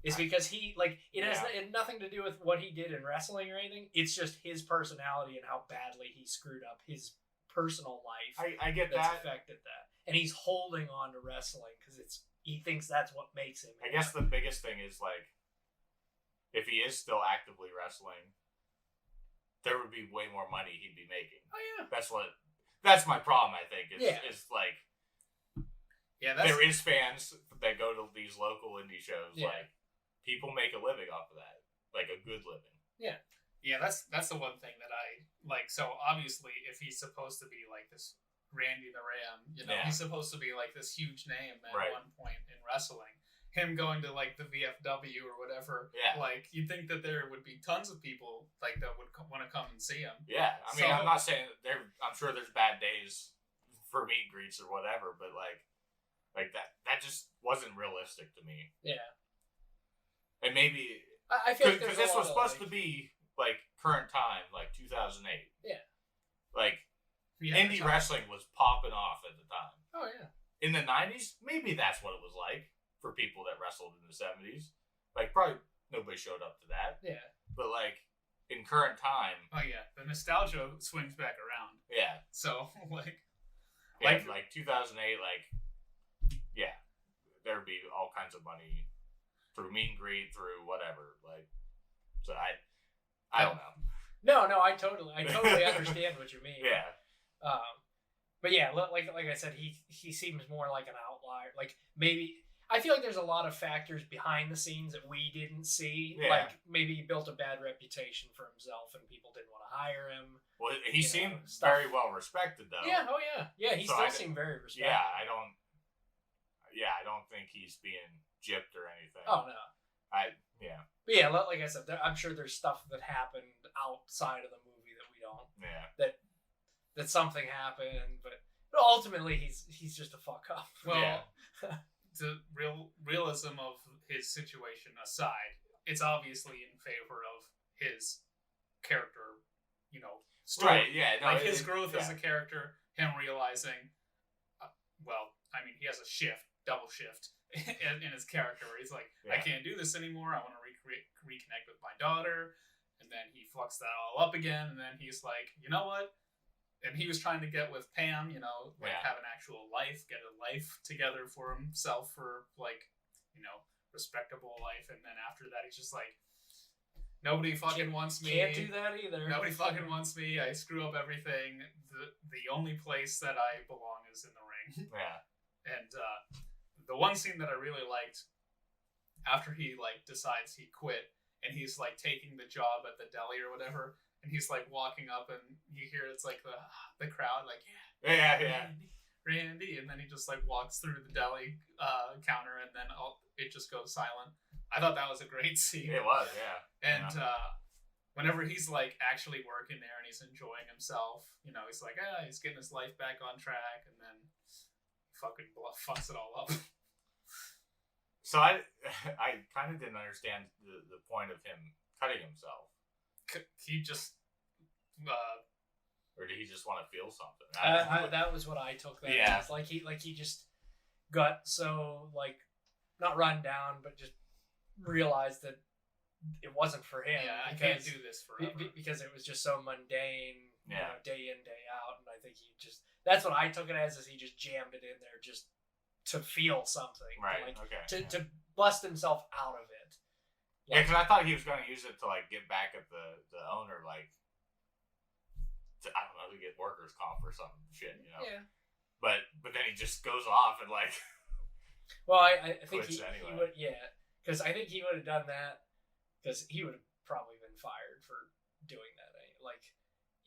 It's because he, like, it has nothing to do with what he did in wrestling or anything. It's just his personality and how badly he screwed up his personal life. I get that's that. affected that. And he's holding on to wrestling because he thinks that's what makes him. I guess the biggest thing is, like, if he is still actively wrestling, there would be way more money he'd be making. Oh, yeah. That's my problem, I think. Is like... Yeah, there is fans that go to these local indie shows. Yeah. Like, people make a living off of that, like a good living. Yeah, that's the one thing that I like. So obviously, if he's supposed to be like this Randy the Ram, he's supposed to be like this huge name at one point in wrestling. Him going to like the VFW or whatever, like you'd think that there would be tons of people like that would want to come and see him. Yeah, I mean, I'm not saying that I'm sure there's bad days for meet and greets or whatever, but like that just wasn't realistic to me. Yeah, and maybe I feel like because this was supposed to be like current time, like 2008. Yeah, like indie wrestling was popping off at the time. Oh yeah, in the 90s, maybe that's what it was like. For people that wrestled in the 70s. Like, probably nobody showed up to that. Yeah. But, like, in current time... Oh, yeah. The nostalgia swings back around. Yeah. So, like... Yeah, like 2008, like... Yeah. There'd be all kinds of money through meet and greet, through whatever. Like, so I don't know. No, I totally understand what you mean. Yeah. But yeah, like I said, he seems more like an outlier. Like, maybe... I feel like there's a lot of factors behind the scenes that we didn't see. Yeah. Like, maybe he built a bad reputation for himself and people didn't want to hire him. Well, he seemed very well respected, though. Yeah, oh yeah. Yeah, he still seemed very respected. Yeah, I don't think he's being gypped or anything. Oh, no. But yeah, like I said, I'm sure there's stuff that happened outside of the movie that we don't. Yeah. That something happened, but ultimately he's just a fuck up. Well, the realism of his situation aside, it's obviously in favor of his character, story. Right, yeah. No, like his growth as a character, him realizing, he has a double shift in his character where he's like, I can't do this anymore. I want to reconnect with my daughter. And then he fucks that all up again. And then he's like, you know what? And he was trying to get with Pam, have an actual life, get a life together for himself for, respectable life. And then after that, he's just like, nobody fucking wants me. Can't do that either. Nobody fucking wants me. I screw up everything. The only place that I belong is in the ring. Yeah. And the one scene that I really liked, after he, decides he quit, and he's, taking the job at the deli or whatever, and he's walking up, and you hear it's the crowd yeah, Randy, and then he just walks through the deli counter, and then it just goes silent. I thought that was a great scene. It was, yeah. And whenever he's actually working there and he's enjoying himself, he's he's getting his life back on track, and then fucking fucks it all up. So I kind of didn't understand the point of him cutting himself. He just, or did he just want to feel something? That was what I took that as. He just got so not run down, but just realized that it wasn't for him. Yeah, I can't do this forever because it was just so mundane. Yeah, day in, day out, and I think that's what I took it as. Is he just jammed it in there just to feel something, right? To bust himself out of it. Yeah, because I thought he was going to use it to get back at the owner, I don't know, to get workers' comp or some shit, Yeah. But then he just goes off and Well, I think he anyway. would, because I think he would have done that because he would have probably been fired for doing that.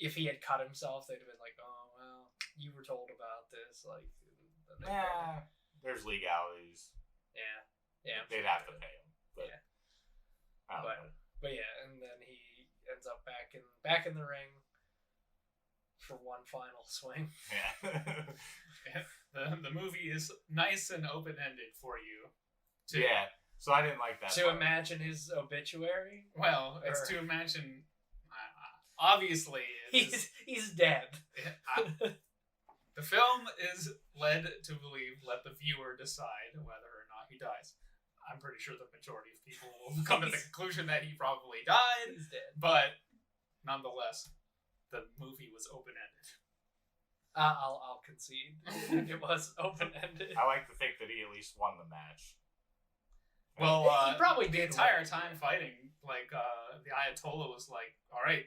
If he had cut himself, they'd have been like, "Oh well, you were told about this." There's legalities. Yeah. They'd have to pay him. But, yeah. But yeah, and then he ends up back in the ring for one final swing. Yeah. The movie is nice and open-ended for you. Yeah. So I didn't like that. To imagine his obituary? Well, it's to imagine. Obviously, he's dead. The film is led to believe, let the viewer decide whether or not he dies. I'm pretty sure the majority of people will come to the conclusion that he probably died. He's dead. But nonetheless, the movie was open-ended. I'll concede. It was open-ended. I like to think that he at least won the match. Well, he probably the entire time fighting, the Ayatollah was like, all right,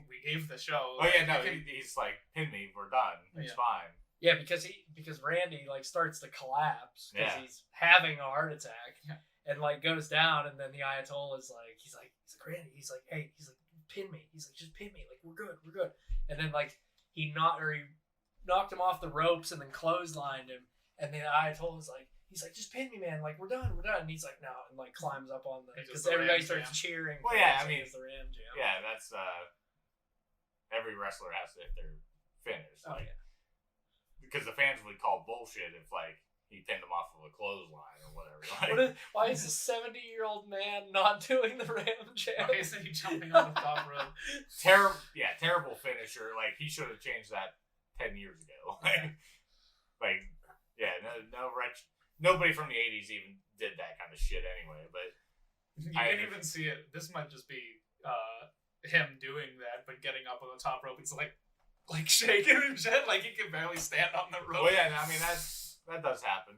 we gave the show. Oh, yeah, no, he's like, pin me, we're done. It's fine. Yeah, because Randy like starts to collapse because Yeah. he's having a heart attack Yeah. and like goes down, and then the Ayatollah is like, he's like Randy, he's like, hey, he's like, pin me, he's like, just pin me, like we're good, and then like he knocked him off the ropes and then clotheslined him, and then the Ayatollah's like, he's like, just pin me, man, like we're done, and he's like, no, and like climbs up on the It's because just the everybody Ram starts Jam. cheering. Well, yeah, for I mean, it's the Ram Jam. Yeah, that's every wrestler has to hit their finish. Oh Like, yeah. because the fans would call bullshit if like he pinned him off of a clothesline or whatever. Like, Why is a 70-year-old man not doing the Ram Jam? Why isn't he jumping on the top rope? terrible finisher. Like he should have changed that 10 years ago. Nobody from the 80s even did that kind of shit anyway. But You can even see it. This might just be him doing that, but getting up on the top rope. It's like shaking and shit. Like he can barely stand on the rope. well, yeah, I mean that does happen.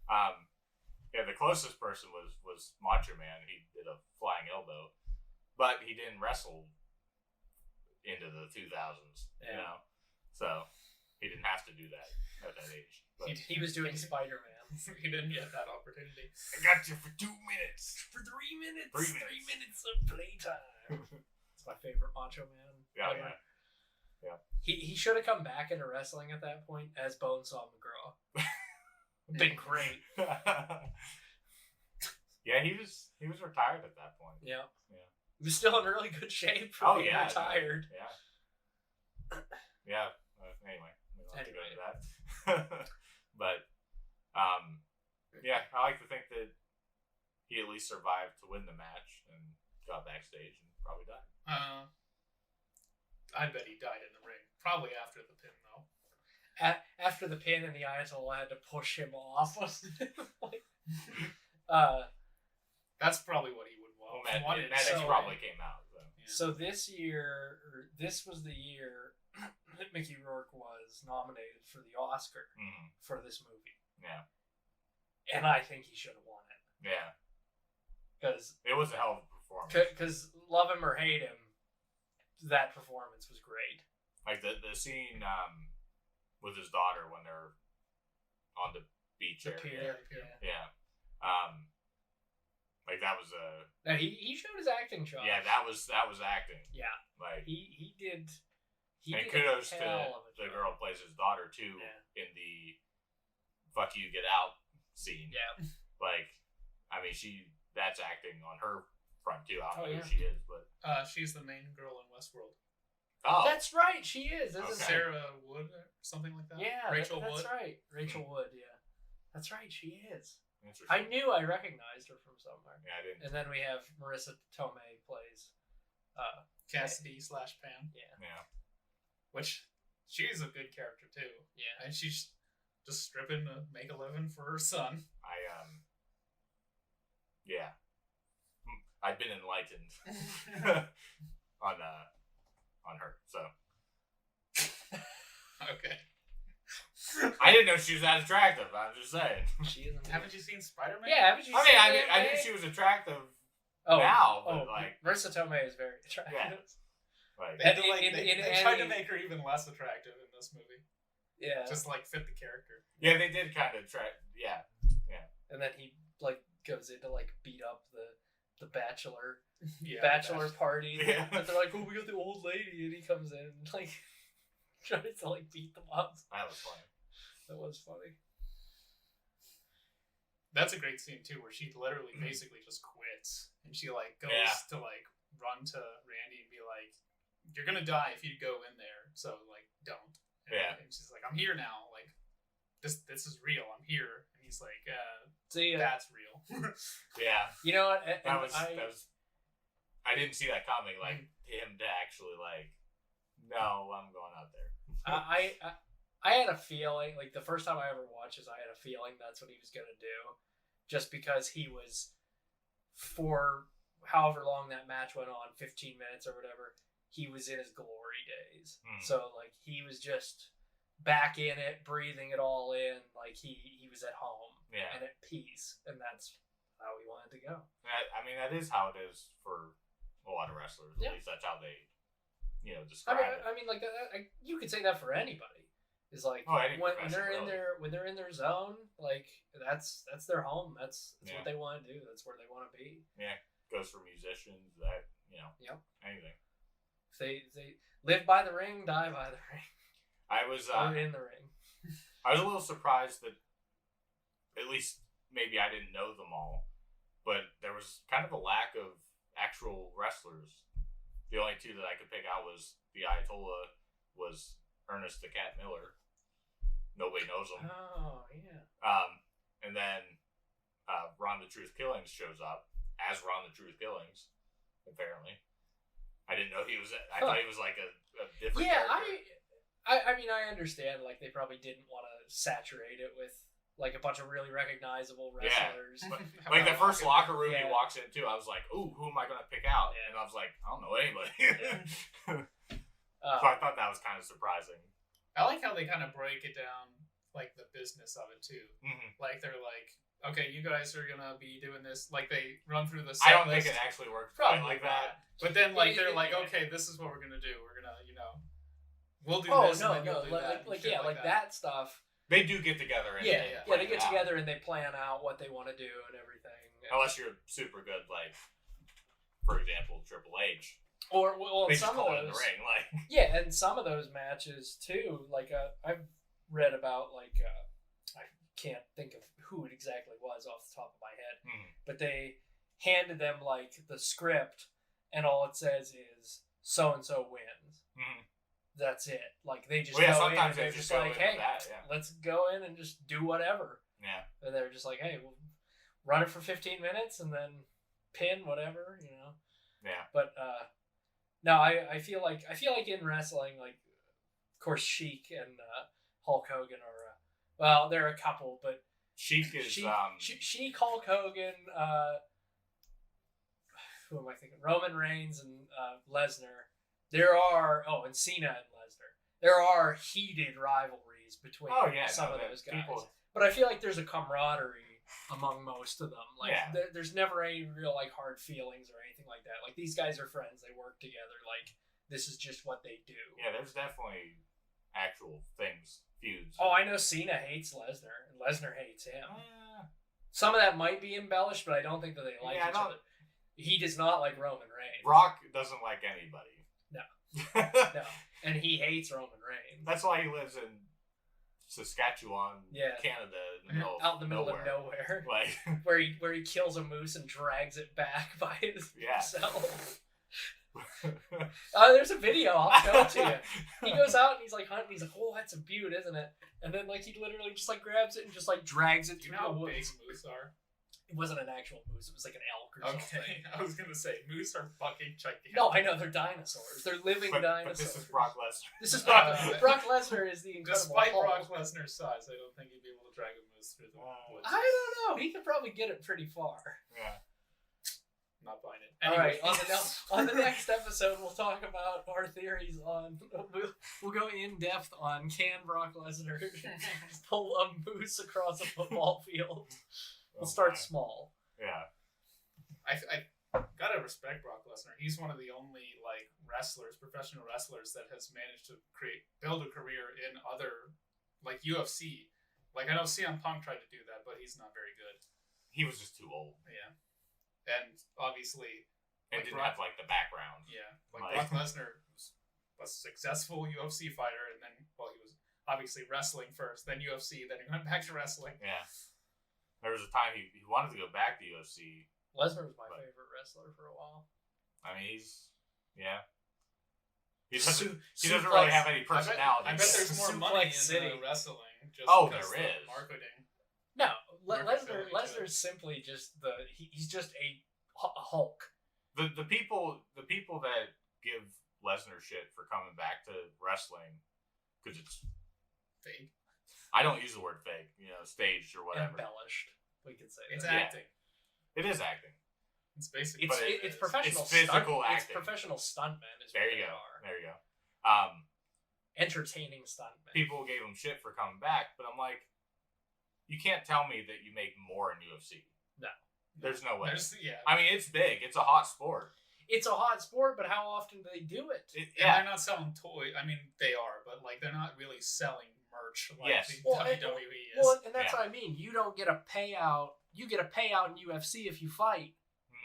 The closest person was Macho Man. He did a flying elbow, but he didn't wrestle into the 2000s. You Yeah. know, so he didn't have to do that at that age. But He was doing Spider-Man. He didn't get that opportunity. I got you for 2 minutes. For 3 minutes. 3 minutes. 3 minutes of playtime. It's my favorite Macho Man. Yeah, ever. yeah. He should have come back into wrestling at that point as Bonesaw McGraw. Been great. Yeah, he was retired at that point. Yeah. Yeah. He was still in really good shape for Oh being yeah, retired. Yeah. Anyway, we don't have to go Anyway. into that. But I like to think that he at least survived to win the match and got backstage and probably died. I bet he died in the ring. Probably after the pin, though. After the pin and the Ayatollah had to push him off. Like, That's probably what he would Well, want. That so- probably came out. So. Yeah. So this was the year that Mickey Rourke was nominated for the Oscar Mhm. for this movie. Yeah. And I think he should have won it. Yeah. Because It was a hell of a performance. love him or hate him, that performance was great. Like the scene with his daughter when they're on the beach The area. pier, yeah. yeah. Like that was a Now, he showed his acting chops. that was acting. Yeah. Like He did. He and did kudos a to hell of a the job. girl who plays his daughter too Yeah. in the "fuck you, get out" scene. Yeah. Like, I mean, that's acting on her front too. I don't Oh, know yeah. who she is, but She's the main girl in Westworld. That's right. She is. Isn't Okay. it? Sarah Wood or something like that? Yeah. Rachel that's Wood. right. Rachel Wood. Yeah. That's right. She is. interesting. I knew I recognized her from somewhere. Yeah, I didn't. And then we have Marissa Tomei plays. Cassidy / Pam. Yeah. Which, she's a good character too. Yeah. And she's just stripping to make a living for her son. Yeah. I've been enlightened on her, so Okay. I didn't know she was that attractive. I'm just saying. She isn't. Haven't you seen Spider-Man? Yeah. Haven't you? I mean, seen I that, knew May? she was attractive Oh, now, but oh, like Marissa Tomei is very attractive. Yeah. They, had to, In- they tried to make her even less attractive in this movie. Yeah. Just like fit the character. Yeah, they did kind of try. Yeah. And then he like goes in to like beat up the bachelor Yeah. bachelor party. Yeah. And they're like, oh, we got the old lady, and he comes in and like tries to like beat them up. That was funny. That was funny. That's a great scene too, where she literally basically just quits, and she like goes Yeah. to like run to Randy and be like, "You're gonna die if you go in there, so like don't." And, Yeah. And she's like, "I'm here now. Like this is real. I'm here." And he's like, See, "That's real." Yeah. you know what? That was. I didn't see that coming. Like him to actually like, no, I'm going out there. I had a feeling, like the first time I ever watched this, I had a feeling that's what he was gonna do, just because he was, for however long that match went on, 15 minutes or whatever, he was in his glory days. So like he was just back in it, breathing it all in, like he was at home Yeah. and at peace, and that's how he wanted to go. I mean, that is how it is for a lot of wrestlers. Yeah. At least that's how they, describe it. I mean, like you could say that for anybody. Is like any when profession, they're in really. their zone, like that's their home. That's Yeah. what they want to do. That's where they want to be. Yeah, goes for musicians. That Yep. anything. If they live by the ring, die by the ring. I was Or in the ring. I was a little surprised that, at least maybe I didn't know them all, but there was kind of a lack of actual wrestlers. The only two that I could pick out was the Ayatollah, was Ernest the Cat Miller. Nobody knows him. Oh yeah. And then Ron the Truth Killings shows up as Ron the Truth Killings. Apparently, I didn't know he was. I thought he was like a different. Yeah, character. I mean, I understand. Like, they probably didn't want to saturate it with like a bunch of really recognizable wrestlers. But, like the first locker room Yeah. he walks into, I was like, "Ooh, who am I gonna pick out?" Yeah. And I was like, "I don't know anybody." Uh, So I thought that was kind of surprising. I like how they kind of break it down, like the business of it too. Mm-hmm. Like they're like, okay, you guys are gonna be doing this. Like they run through the. I don't set think list. it actually works Probably quite like that. But then, like, they're It- like, it- okay, this is what we're gonna do. We're gonna, we'll do oh this. no, and then no, you'll do that, and like shit yeah, like that stuff. They do get together. And Yeah, and yeah, plan they get it out. together and they plan out what they want to do and everything. Unless you're super good, like for example, Triple H. Or well, They just some call of it in those. the ring, like. Yeah, and some of those matches too. Like I've read about like I can't think of who it exactly was off the top of my head, but they handed them like the script, and all it says is so and so wins. Mm-hmm. That's it. Like they just Well, yeah, go in sometimes and they they're just just go like, in hey, with that, yeah. let's go in and just do whatever. Yeah. And they're just like, hey, we'll run it for 15 minutes and then pin whatever, Yeah. But no, I feel like in wrestling, like of course Sheik and Hulk Hogan are well, they're a couple, but Sheik is Sheik, Hulk Hogan, who am I thinking? Roman Reigns and Lesnar. There are and Cena and Lesnar. There are heated rivalries between some of those guys. People, But I feel like there's a camaraderie among most of them. Like Yeah. there's never any real like hard feelings or anything like that. Like these guys are friends. They work together. Like this is just what they do. yeah, there's definitely actual feuds. Oh, I know Cena hates Lesnar and Lesnar hates him. Uh, Some of that might be embellished, but I don't think that they like Yeah, I each don't- other. He does not like Roman Reigns. Brock doesn't like anybody. No. No, and he hates Roman Reigns. That's why he lives in Saskatchewan, Yeah. Canada, in the middle Out in the middle of nowhere, Like, where he kills a moose and drags it back by Yeah. himself. There's a video. I'll show it to you. He goes out and he's like hunting. He's like, "Oh, that's a beaut, isn't it?" And then like he literally just like grabs it and just like drags it Do you through know the how big woods. moose are? It wasn't an actual moose. It was like an elk or something. Okay, I was gonna say moose are fucking gigantic. No, I know they're dinosaurs. They're living but dinosaurs. this is Brock Lesnar. This is Brock. Uh, Brock Lesnar is the incredible Despite Hulk. Brock Lesnar's size, I don't think he'd be able to drag a moose through the woods. I don't know. He could probably get it pretty far. Yeah. Not buying it. All right. Anyway. On the next episode, we'll talk about our theories on. We'll go in depth on can Brock Lesnar pull a moose across a football field. We'll start small. Yeah. I gotta respect Brock Lesnar. He's one of the only like professional wrestlers that has managed to build a career in other like UFC. Like I know CM Punk tried to do that, but he's not very good. He was just too old. Yeah, and obviously, And like didn't Brock- have like the background. yeah, like Like- Brock Lesnar was a successful UFC fighter, and then he was obviously wrestling first, then UFC, then he went back to wrestling. Yeah. There was a time he wanted to go back to UFC. Lesnar was my But- favorite wrestler for a while. I mean, he doesn't Suplex- really have any I personality. bet there's more Suplex money in City. wrestling. Just Oh, because there of is. marketing. No, Marketability to Lesnar's simply just he's just a Hulk. the people that give Lesnar shit for coming back to wrestling, because it's, Fake. I don't use the word fake, staged or whatever. Embellished, we could say. It's that. Yeah. acting. It is acting. It's basically. It's But it's professional. it's physical It's acting. professional stuntmen. Is There what you they go. are. There you go. Entertaining stuntmen. People gave him shit for coming back, but I'm like, you can't tell me that you make more in UFC. No. There's no way. Yeah. I mean, it's big. It's a hot sport. It's a hot sport, but how often do they do it? And they're not selling toys. I mean, they are, but like they're not really selling merch merch like Yes. the Well, WWE is. Well, and that's what I mean. You don't get a payout. You get a payout in UFC if you fight.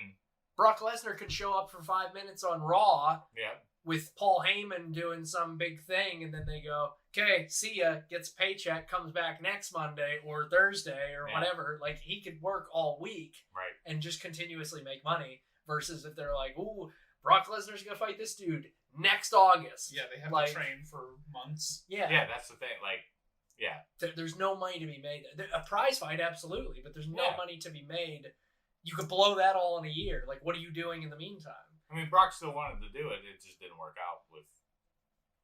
Mm. Brock Lesnar could show up for 5 minutes on Raw Yeah. with Paul Heyman doing some big thing, and then they go, okay, see ya, gets a paycheck, comes back next Monday or Thursday or whatever. Like, he could work all week Right. and just continuously make money, versus if they're like, ooh, Brock Lesnar's gonna fight this dude next August. Yeah, they have like, to train for months. Yeah. Yeah, that's the thing. Like, yeah. There's no money to be made. A prize fight, absolutely, but there's no Yeah. money to be made. You could blow that all in a year. Like, what are you doing in the meantime? I mean, Brock still wanted to do it. It just didn't work out with.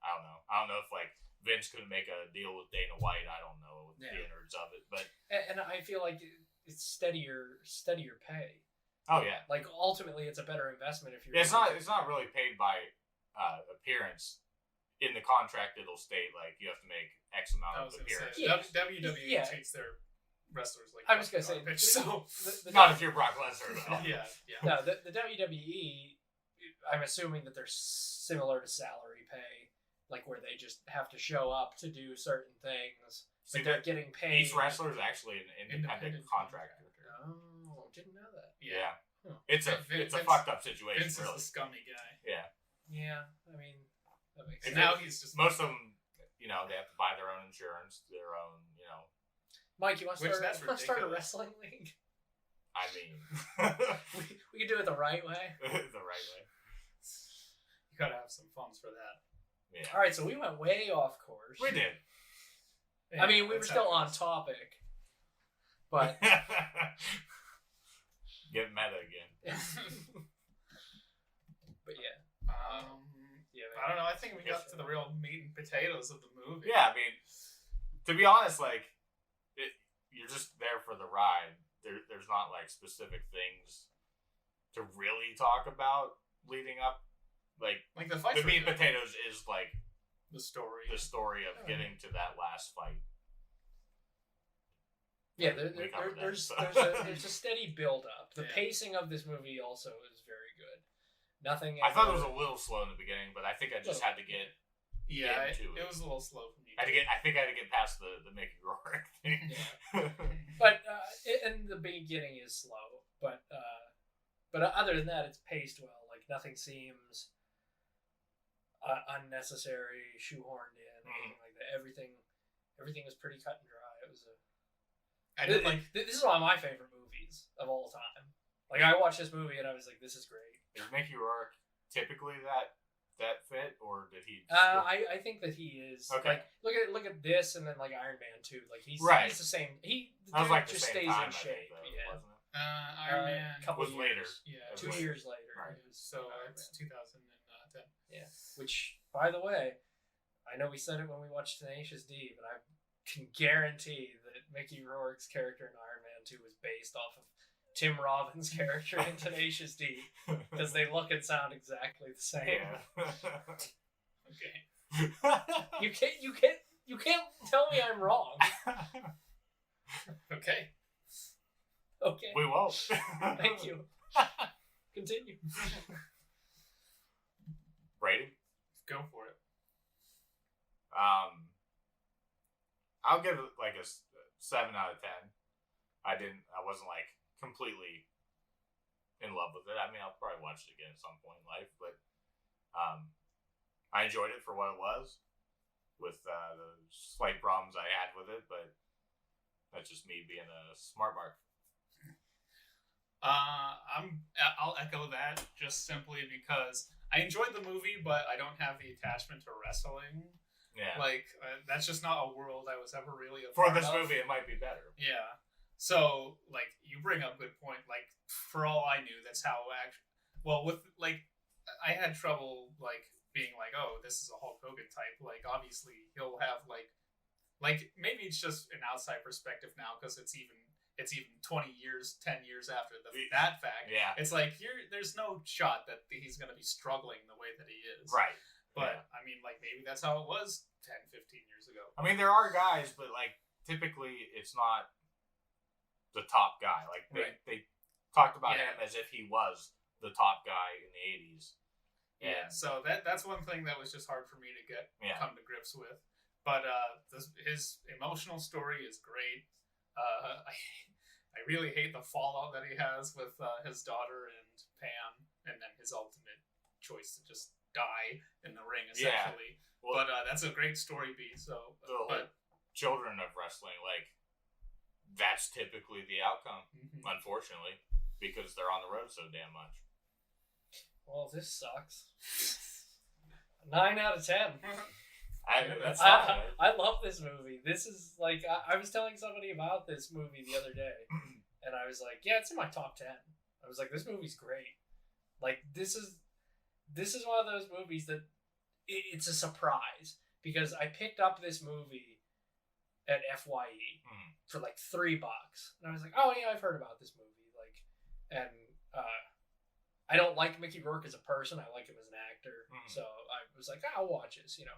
I don't know. I don't know if like Vince couldn't make a deal with Dana White. I don't know the innards of it, but And I feel like it's steadier pay. oh yeah, Like, ultimately, it's a better investment if you're. it's not really paid by appearance. In the contract, it'll state like you have to make X I amount was of gonna appearances. say, WWE Yeah. treats their wrestlers like I was gonna say, garbage, so Not if you're Brock Lesnar, though. yeah. No, the WWE, I'm assuming that they're similar to salary pay, like where they just have to show up to do certain things. See, But they're getting paid. each wrestler is actually an independent contractor. Oh, didn't know that. Yeah, Huh. it's a Vince- fucked up situation. Vince is Really. a scummy guy. Yeah, Yeah, I mean, that makes And sense. now he's just most of them, they have to buy their own insurance, their own, Mike, you want Which to that's start a ridiculous. wrestling league? I mean, We can do it the right way. the right way. you gotta have some funds for that. Yeah, All right, so we went way off course. we did. I mean, we were That's still how it on goes. topic, but Get meta again. but yeah, I don't know. I think we got to the real meat and potatoes of the movie. Yeah, I mean, to be honest, like, you're just there for the ride. There's not like specific things to really talk about leading up. Like Like the fight. the meat and potatoes is like the story. the story of getting to that last fight. yeah. We covered that, There's so. there's a steady build up. The Yeah. pacing of this movie also is very good. Nothing. I thought it was a little slow in the beginning, but I think I just had to get. Yeah, into it it. was a little slow for me. I think I had to get past the Mickey Rourke thing. Yeah. But and the beginning is slow, but other than that, it's paced well. Like, nothing seems unnecessary, shoehorned in, anything like that. Everything was pretty cut and dry. It was I did like. this is one of my favorite movies of all time. Like, I watched this movie and I was like, this is great. Is Mickey Rourke typically that fit, or did he? I think that he is. Okay. Like, look at this, and then like Iron Man 2. Like, he's Right. He's the same. The that was dude like the just same stays time, in I shape. think, though, Yeah. wasn't it? Iron Man couple was later. years. Yeah, It 2 was years later. Right. It was So Iron it's Man. 2010. Yeah. Which, by the way, I know we said it when we watched Tenacious D, but I can guarantee that Mickey Rourke's character in Iron Man 2 was based off of Tim Robbins' character in Tenacious D, because they look and sound exactly the same. Yeah. Okay. You can't tell me I'm wrong. Okay. Okay. We won't. Thank you. Continue. Rating? Go for it. I'll give it like a 7 out of 10. I wasn't like completely in love with it. I mean, I'll probably watch it again at some point in life, but I enjoyed it for what it was, with the slight problems I had with it, but that's just me being a smart mark. I'll echo that just simply because I enjoyed the movie, but I don't have the attachment to wrestling. Yeah. Like that's just not a world I was ever really a For part this of. movie, it might be better. Yeah. So like you bring up a good point. Like for all I knew, that's how with like I had trouble like being like, oh, this is a Hulk Hogan type. Like obviously he'll have like maybe it's just an outside perspective now because it's even 20 years, 10 years after that fact. Yeah. It's like there's no shot that he's going to be struggling the way that he is. Right. But I mean, like maybe that's how it was 10, 15 years ago. I mean, there are guys, but like typically it's not the top guy. Like they talked about him as if he was the top guy in the 80s. Yeah. So that's one thing that was just hard for me to come to grips with. But his emotional story is great. I really hate the fallout that he has with his daughter and Pam, and then his ultimate choice to just die in the ring, essentially. Yeah. Well, but that's a great story beat. So, but children of wrestling, like, that's typically the outcome, unfortunately, because they're on the road so damn much. Well, this sucks. 9 out of 10. I love this movie. This is like I was telling somebody about this movie the other day, and I was like, "Yeah, it's in my top 10." I was like, "This movie's great." Like this is one of those movies that it's a surprise because I picked up this movie at FYE for like $3, and I was like, "Oh yeah, I've heard about this movie." Like, and I don't like Mickey Rourke as a person. I like him as an actor, so I was like, "I'll watch this," you know.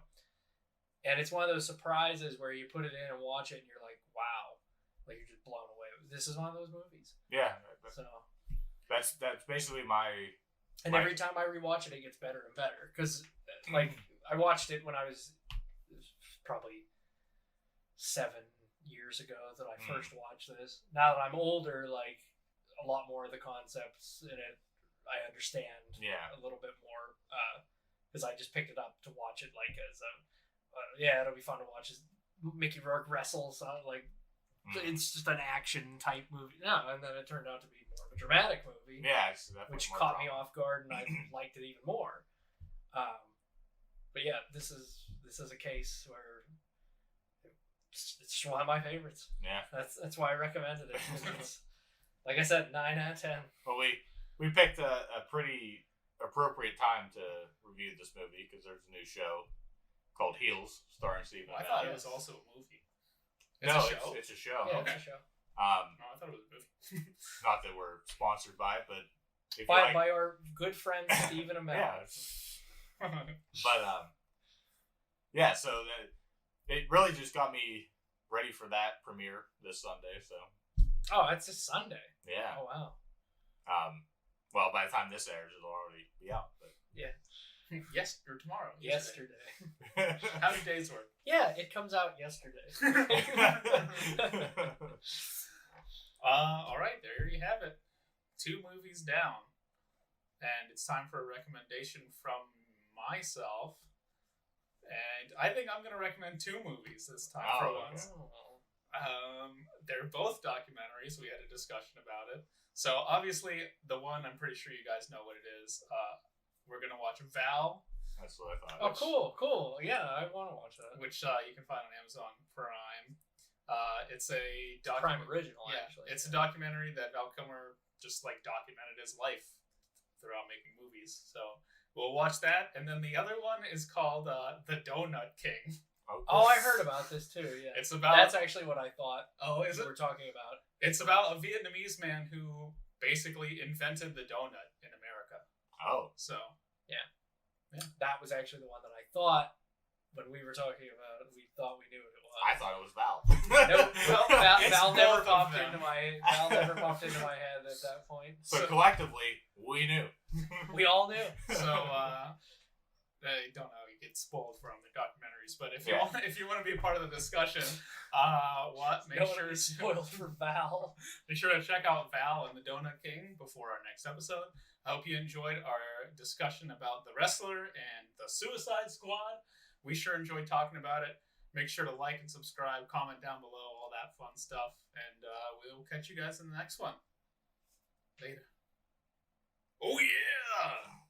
And it's one of those surprises where you put it in and watch it, and you're like, "Wow!" Like you're just blown away. This is one of those movies. Yeah. So that's basically my. And every time I rewatch it, it gets better and better. Because like I watched it when it was probably 7 years ago that I first watched this. Now that I'm older, like a lot more of the concepts in it, I understand. A little bit more because I just picked it up to watch it like as a. It'll be fun to watch Mickey Rourke wrestle. So like, it's just an action type movie. No, and then it turned out to be more of a dramatic movie. Yeah, which caught me off guard, and I liked it even more. But yeah, this is a case where it's just one of my favorites. Yeah, that's why I recommended it. It's, like I said, 9 out of 10. Well, we picked a pretty appropriate time to review this movie because there's a new show called Heels, starring Stephen. I thought it was also a movie. It's a show. Yeah, it's a show. I thought it was a movie. Not that we're sponsored by it, but by our good friend Stephen and Matt. But so it really just got me ready for that premiere this Sunday. So. Oh, it's a Sunday. Yeah. Oh wow. Well, by the time this airs, it'll already be out. But yeah. Yes, or tomorrow. Yesterday. How do days work? Yeah, it comes out yesterday. All right, there you have it. 2 movies down. And it's time for a recommendation from myself. And I think I'm going to recommend 2 movies this time for once. They're both documentaries. We had a discussion about it. So obviously, the one, I'm pretty sure you guys know what it is. We're going to watch Val. That's what I thought. Oh, cool. Yeah, I want to watch that. Which you can find on Amazon Prime. It's a Prime original, actually. It's a documentary that Val Kilmer just like documented his life throughout making movies. So we'll watch that. And then the other one is called The Donut King. Oh, I heard about this too. Yeah, that's actually what I thought. Oh, is it? We're talking about. It's about a Vietnamese man who basically invented the donut in America. Oh, so yeah, that was actually the one that I thought when we were talking about it. We thought we knew what it was. I thought it was Val. Nope. Well, Val never popped into my head at that point. So collectively, we knew. We all knew. So I don't know. You get spoiled from the documentaries, but if you want to be a part of the discussion, make sure to spoiled for Val. Make sure to check out Val and the Donut King before our next episode. I hope you enjoyed our discussion about The Wrestler and the Suicide Squad. We sure enjoyed talking about it. Make sure to like and subscribe, comment down below, all that fun stuff, and we'll catch you guys in the next one. Later. Oh yeah!